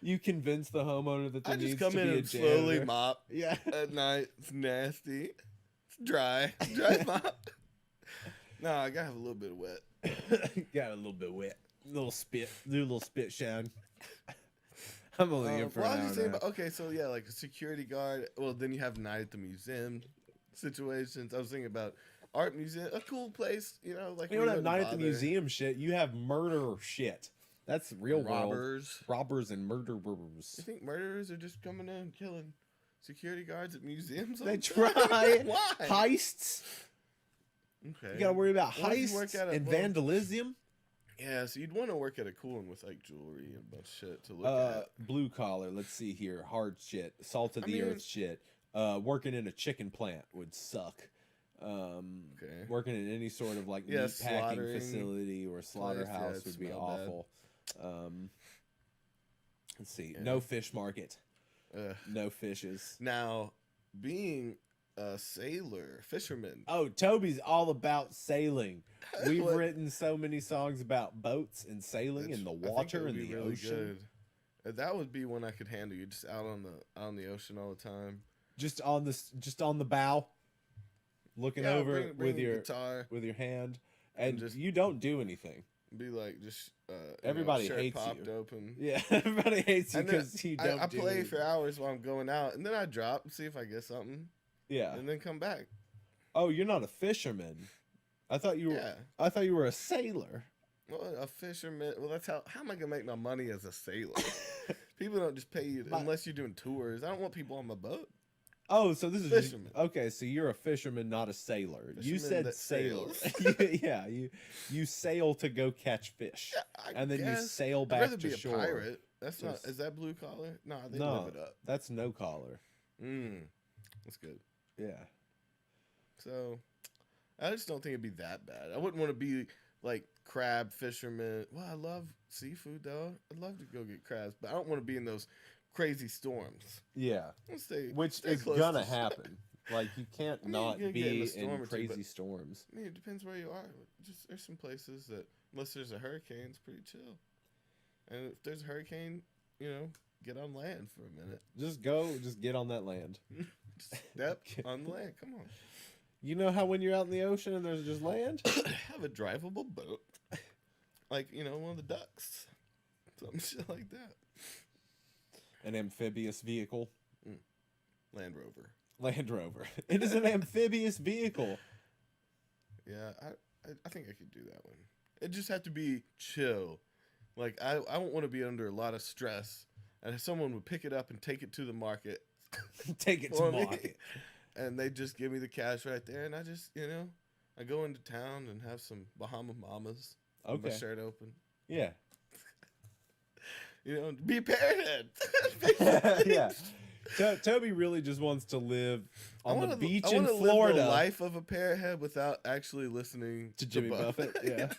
You convince the homeowner that there I just needs come to in be a and slowly janitor. mop. Yeah. At night, it's nasty. It's dry. Dry mop. No, I gotta have a little bit of wet. Got a little bit wet. Little spit. Do a little spit shine. I'm only here for an hour and a half. Okay, so yeah, like a security guard. Well, then you have night at the museum situations. I was thinking about art museum, a cool place, you know, like You don't have night at the museum shit. You have murder shit. That's real robbers. World. Robbers and murderers. You think murderers are just coming in and killing security guards at museums? They try. Why? Heists. Okay. You gotta worry about What if you heists work at and vandalism. Yeah, so you'd want to work at a cool one with like jewelry and a bunch of shit to look at. Blue collar. Let's see here. Hard shit. Salt of the earth shit. Working in a chicken plant would suck. Okay. Working in any sort of like meat packing facility or slaughterhouse would be awful. Let's see. No fish market. No fishes. Now, being a sailor, fisherman. Oh, Toby's all about sailing. We've written so many songs about boats and sailing in the water and the ocean. Good. That would be one I could handle. You're just out on the ocean all the time. Just on the bow, looking over bring with your guitar, with your hand, and just, you don't do anything. Be like just everybody hates popped you. Open. Yeah, everybody hates you because you don't. I play for hours while I'm going out, and then I drop and see if I get something. Yeah, and then come back. Oh, you're not a fisherman. I thought you were. Yeah. I thought you were a sailor. Well, a fisherman. Well, that's how am I gonna make my money as a sailor? People don't just pay you unless you're doing tours. I don't want people on my boat. Oh, so this is fisherman. Okay, so you're a fisherman, not a sailor. Fisherman, you said sailor. Yeah, you sail to go catch fish, and then you sail back to shore. I'd rather be a pirate. That's not. Is that blue collar? No, they live it up. That's no collar. That's good. Yeah. So, I just don't think it'd be that bad. I wouldn't want to be like crab fisherman. Well, I love seafood though. I'd love to go get crabs, but I don't want to be in those crazy storms. Yeah. Which is gonna happen. Like you can't not be in crazy storms. I mean, it depends where you are. Just there's some places that unless there's a hurricane, it's pretty chill. And if there's a hurricane, get on land for a minute. Just get on that land. Step on the land. Come on. You know how when you're out in the ocean and there's just land? Have a drivable boat. Like, one of the ducks. Some shit like that. An amphibious vehicle. Land Rover. Land Rover. It is an amphibious vehicle. Yeah, I think I could do that one. It just have to be chill. Like, I don't want to be under a lot of stress. And if someone would pick it up and take it to the market. Take it to market. And they just give me the cash right there. And I just, I go into town and have some Bahama Mamas. Okay. With my shirt open. Yeah. Be a parrothead. Yeah. Toby really just wants to live on the beach in Florida. Live the life of a parrothead without actually listening to Jimmy Buffett. Yeah.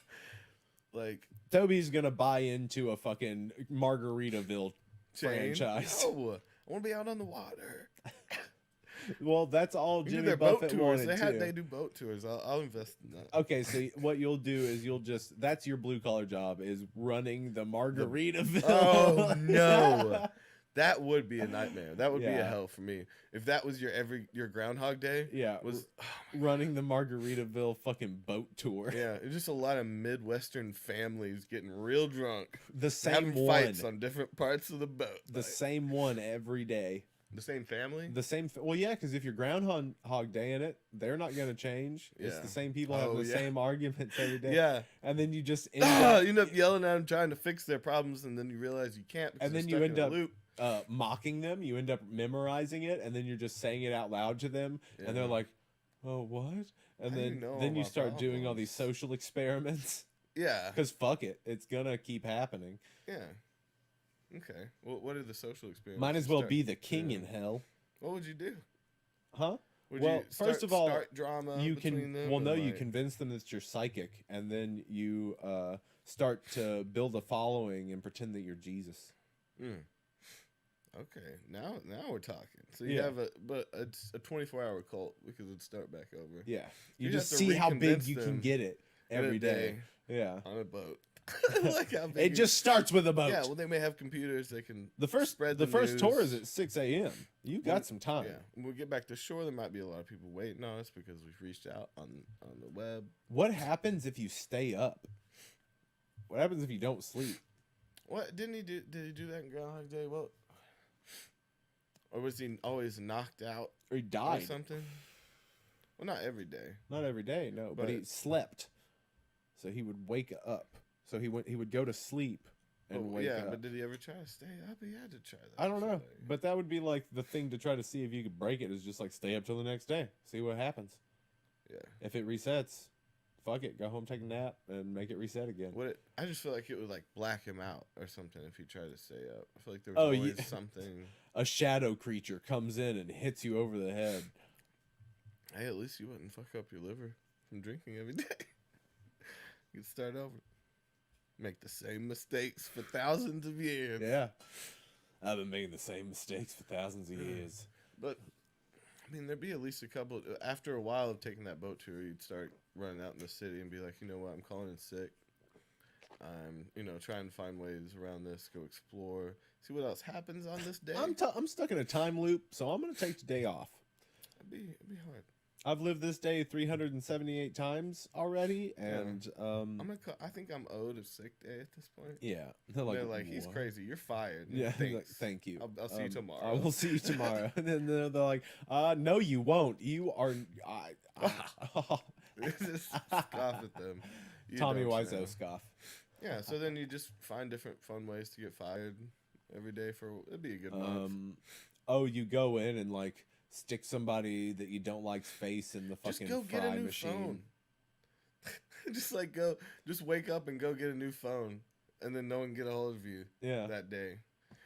Like Toby's gonna buy into a fucking Margaritaville franchise. No, I want to be out on the water. Well, that's all Jimmy Buffett wanted too. They do boat tours. I'll invest in that. Okay, so what you'll do is that's your blue collar job is running the Margaritaville. Oh no, that would be a nightmare. That would be a hell for me if that was your Groundhog Day. Yeah, running the Margaritaville fucking boat tour. Yeah, it's just a lot of Midwestern families getting real drunk. The same having fights on different parts of the boat. The same one every day. The same family? The same. Well, yeah, because if you're Groundhog Day in it, they're not going to change. Yeah. It's the same people having the same arguments every day. Yeah. And then you just end up yelling at them, trying to fix their problems, and then you realize you can't. And then you end up mocking them. You end up memorizing it, and then you're just saying it out loud to them, and they're like, "Oh, what?" And then you start doing all these social experiments. Yeah. Because fuck it, it's gonna keep happening. Yeah. Okay. Well, what are the social experiments? Might as well be the king in hell. What would you do? Huh? First of all, start drama between them? Well, no, you convince them that you're psychic, and then you start to build a following and pretend that you're Jesus. Okay. Now we're talking. So you have but it's a 24-hour cult because it'd start back over. Yeah. You just see how big you can get it. every day. Yeah. On a boat. Like how big it just starts with a boat. Yeah, well, they may have computers. They can spread the first tour is at 6 a.m. You got some time. Yeah. When we get back to shore, there might be a lot of people waiting on us because we've reached out on the web. What happens if you stay up? What happens if you don't sleep? What didn't he do? Did he do that in Groundhog Day? Well, or was he always knocked out? Or he died or something? Well, not every day. Not every day, no. But he slept, so he would wake up. So he would go to sleep and wake up. Yeah, but did he ever try to stay up? He had to try that. I don't know, but that would be like the thing to try to see if you could break it. Is just like stay up till the next day, see what happens. Yeah. If it resets, fuck it, go home, take a nap, and make it reset again. I just feel like it would like black him out or something if he tried to stay up. I feel like there was always something. A shadow creature comes in and hits you over the head. Hey, at least you wouldn't fuck up your liver from drinking every day. You'd start over. Make the same mistakes for thousands of years. Yeah. I've been making the same mistakes for thousands of years. But, I mean, there'd be at least a couple. After a while of taking that boat tour, you'd start running out in the city and be like, you know what, I'm calling in sick. I'm, trying to find ways around this, go explore, see what else happens on this day. I'm stuck in a time loop, so I'm going to take today off. It'd be hard. I've lived this day 378 times already, and I think I'm owed a sick day at this point. Yeah, they're like he's crazy. You're fired. Yeah, like, thank you. I'll see you tomorrow. I will see you tomorrow. And then they're like, no, you won't. You are. Just scoff at them. Tommy Wiseau scoff. Yeah, so then you just find different fun ways to get fired every day it'd be a good month. You go in and like stick somebody that you don't like's face in the fucking fry machine. Phone. Just wake up and go get a new phone, and then no one can get a hold of you. Yeah. That day.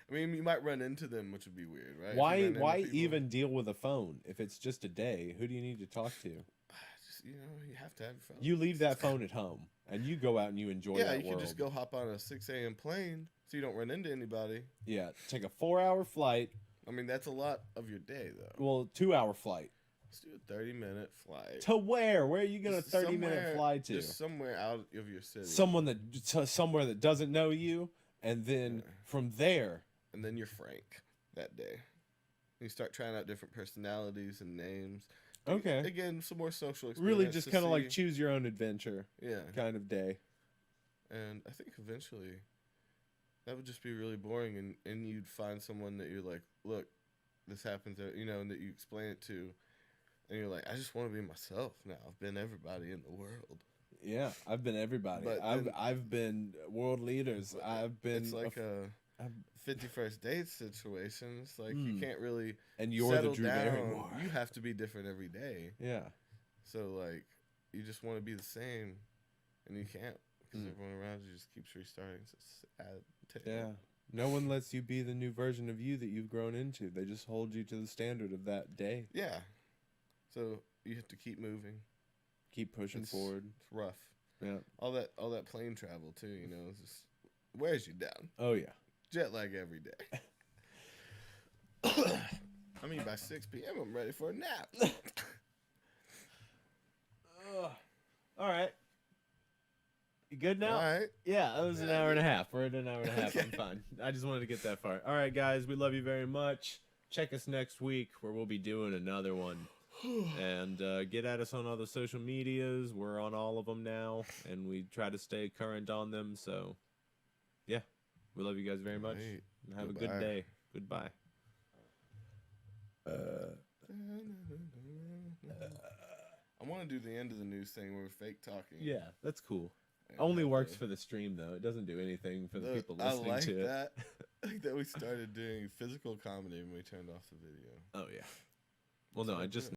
I mean, you might run into them, which would be weird, right? Why even deal with a phone if it's just a day? Who do you need to talk to? You have to have a phone. You leave that phone at home, and you go out and you enjoy that world. Yeah, you can just go hop on a 6 a.m. plane so you don't run into anybody. Yeah, take a 4-hour flight. I mean, that's a lot of your day, though. Well, 2-hour flight. Let's do a 30-minute flight. To where? Where are you going to 30-minute fly to? Just somewhere out of your city. Somewhere that doesn't know you, and then from there. And then you're Frank that day. You start trying out different personalities and names. Okay. Again, some more social experience. Really just kind of like choose your own adventure. Yeah. Kind of day. And I think eventually that would just be really boring, and you'd find someone that you're like, look, this happens, and that you explain it to, and you're like, I just want to be myself now. I've been everybody in the world. Yeah, I've been everybody. But I've been world leaders. I've been. It's like a 51st date situation. It's like you can't really and you're settle the Drew down. Barrymore. You have to be different every day. Yeah. So like you just want to be the same, and you can't because everyone around you just keeps restarting. So it's sad. Yeah. No one lets you be the new version of you that you've grown into. They just hold you to the standard of that day. Yeah. So you have to keep moving, keep pushing forward. It's rough. Yeah. All that plane travel too. Just wears you down. Oh yeah. Jet lag every day. I mean, by 6 p.m., I'm ready for a nap. All right. You good now? All right. Yeah, that was an hour and a half. We're at an hour and a half. Okay. I'm fine. I just wanted to get that far. All right, guys. We love you very much. Check us next week where we'll be doing another one. And get at us on all the social medias. We're on all of them now, and we try to stay current on them. So, yeah. We love you guys very much. Right. Have a good day. Goodbye. I want to do the end of the news thing where we're fake talking. Yeah, that's cool. Only works for the stream, though. It doesn't do anything for the people listening to it. I like that we started doing physical comedy when we turned off the video. Oh, yeah. Well, no, I just...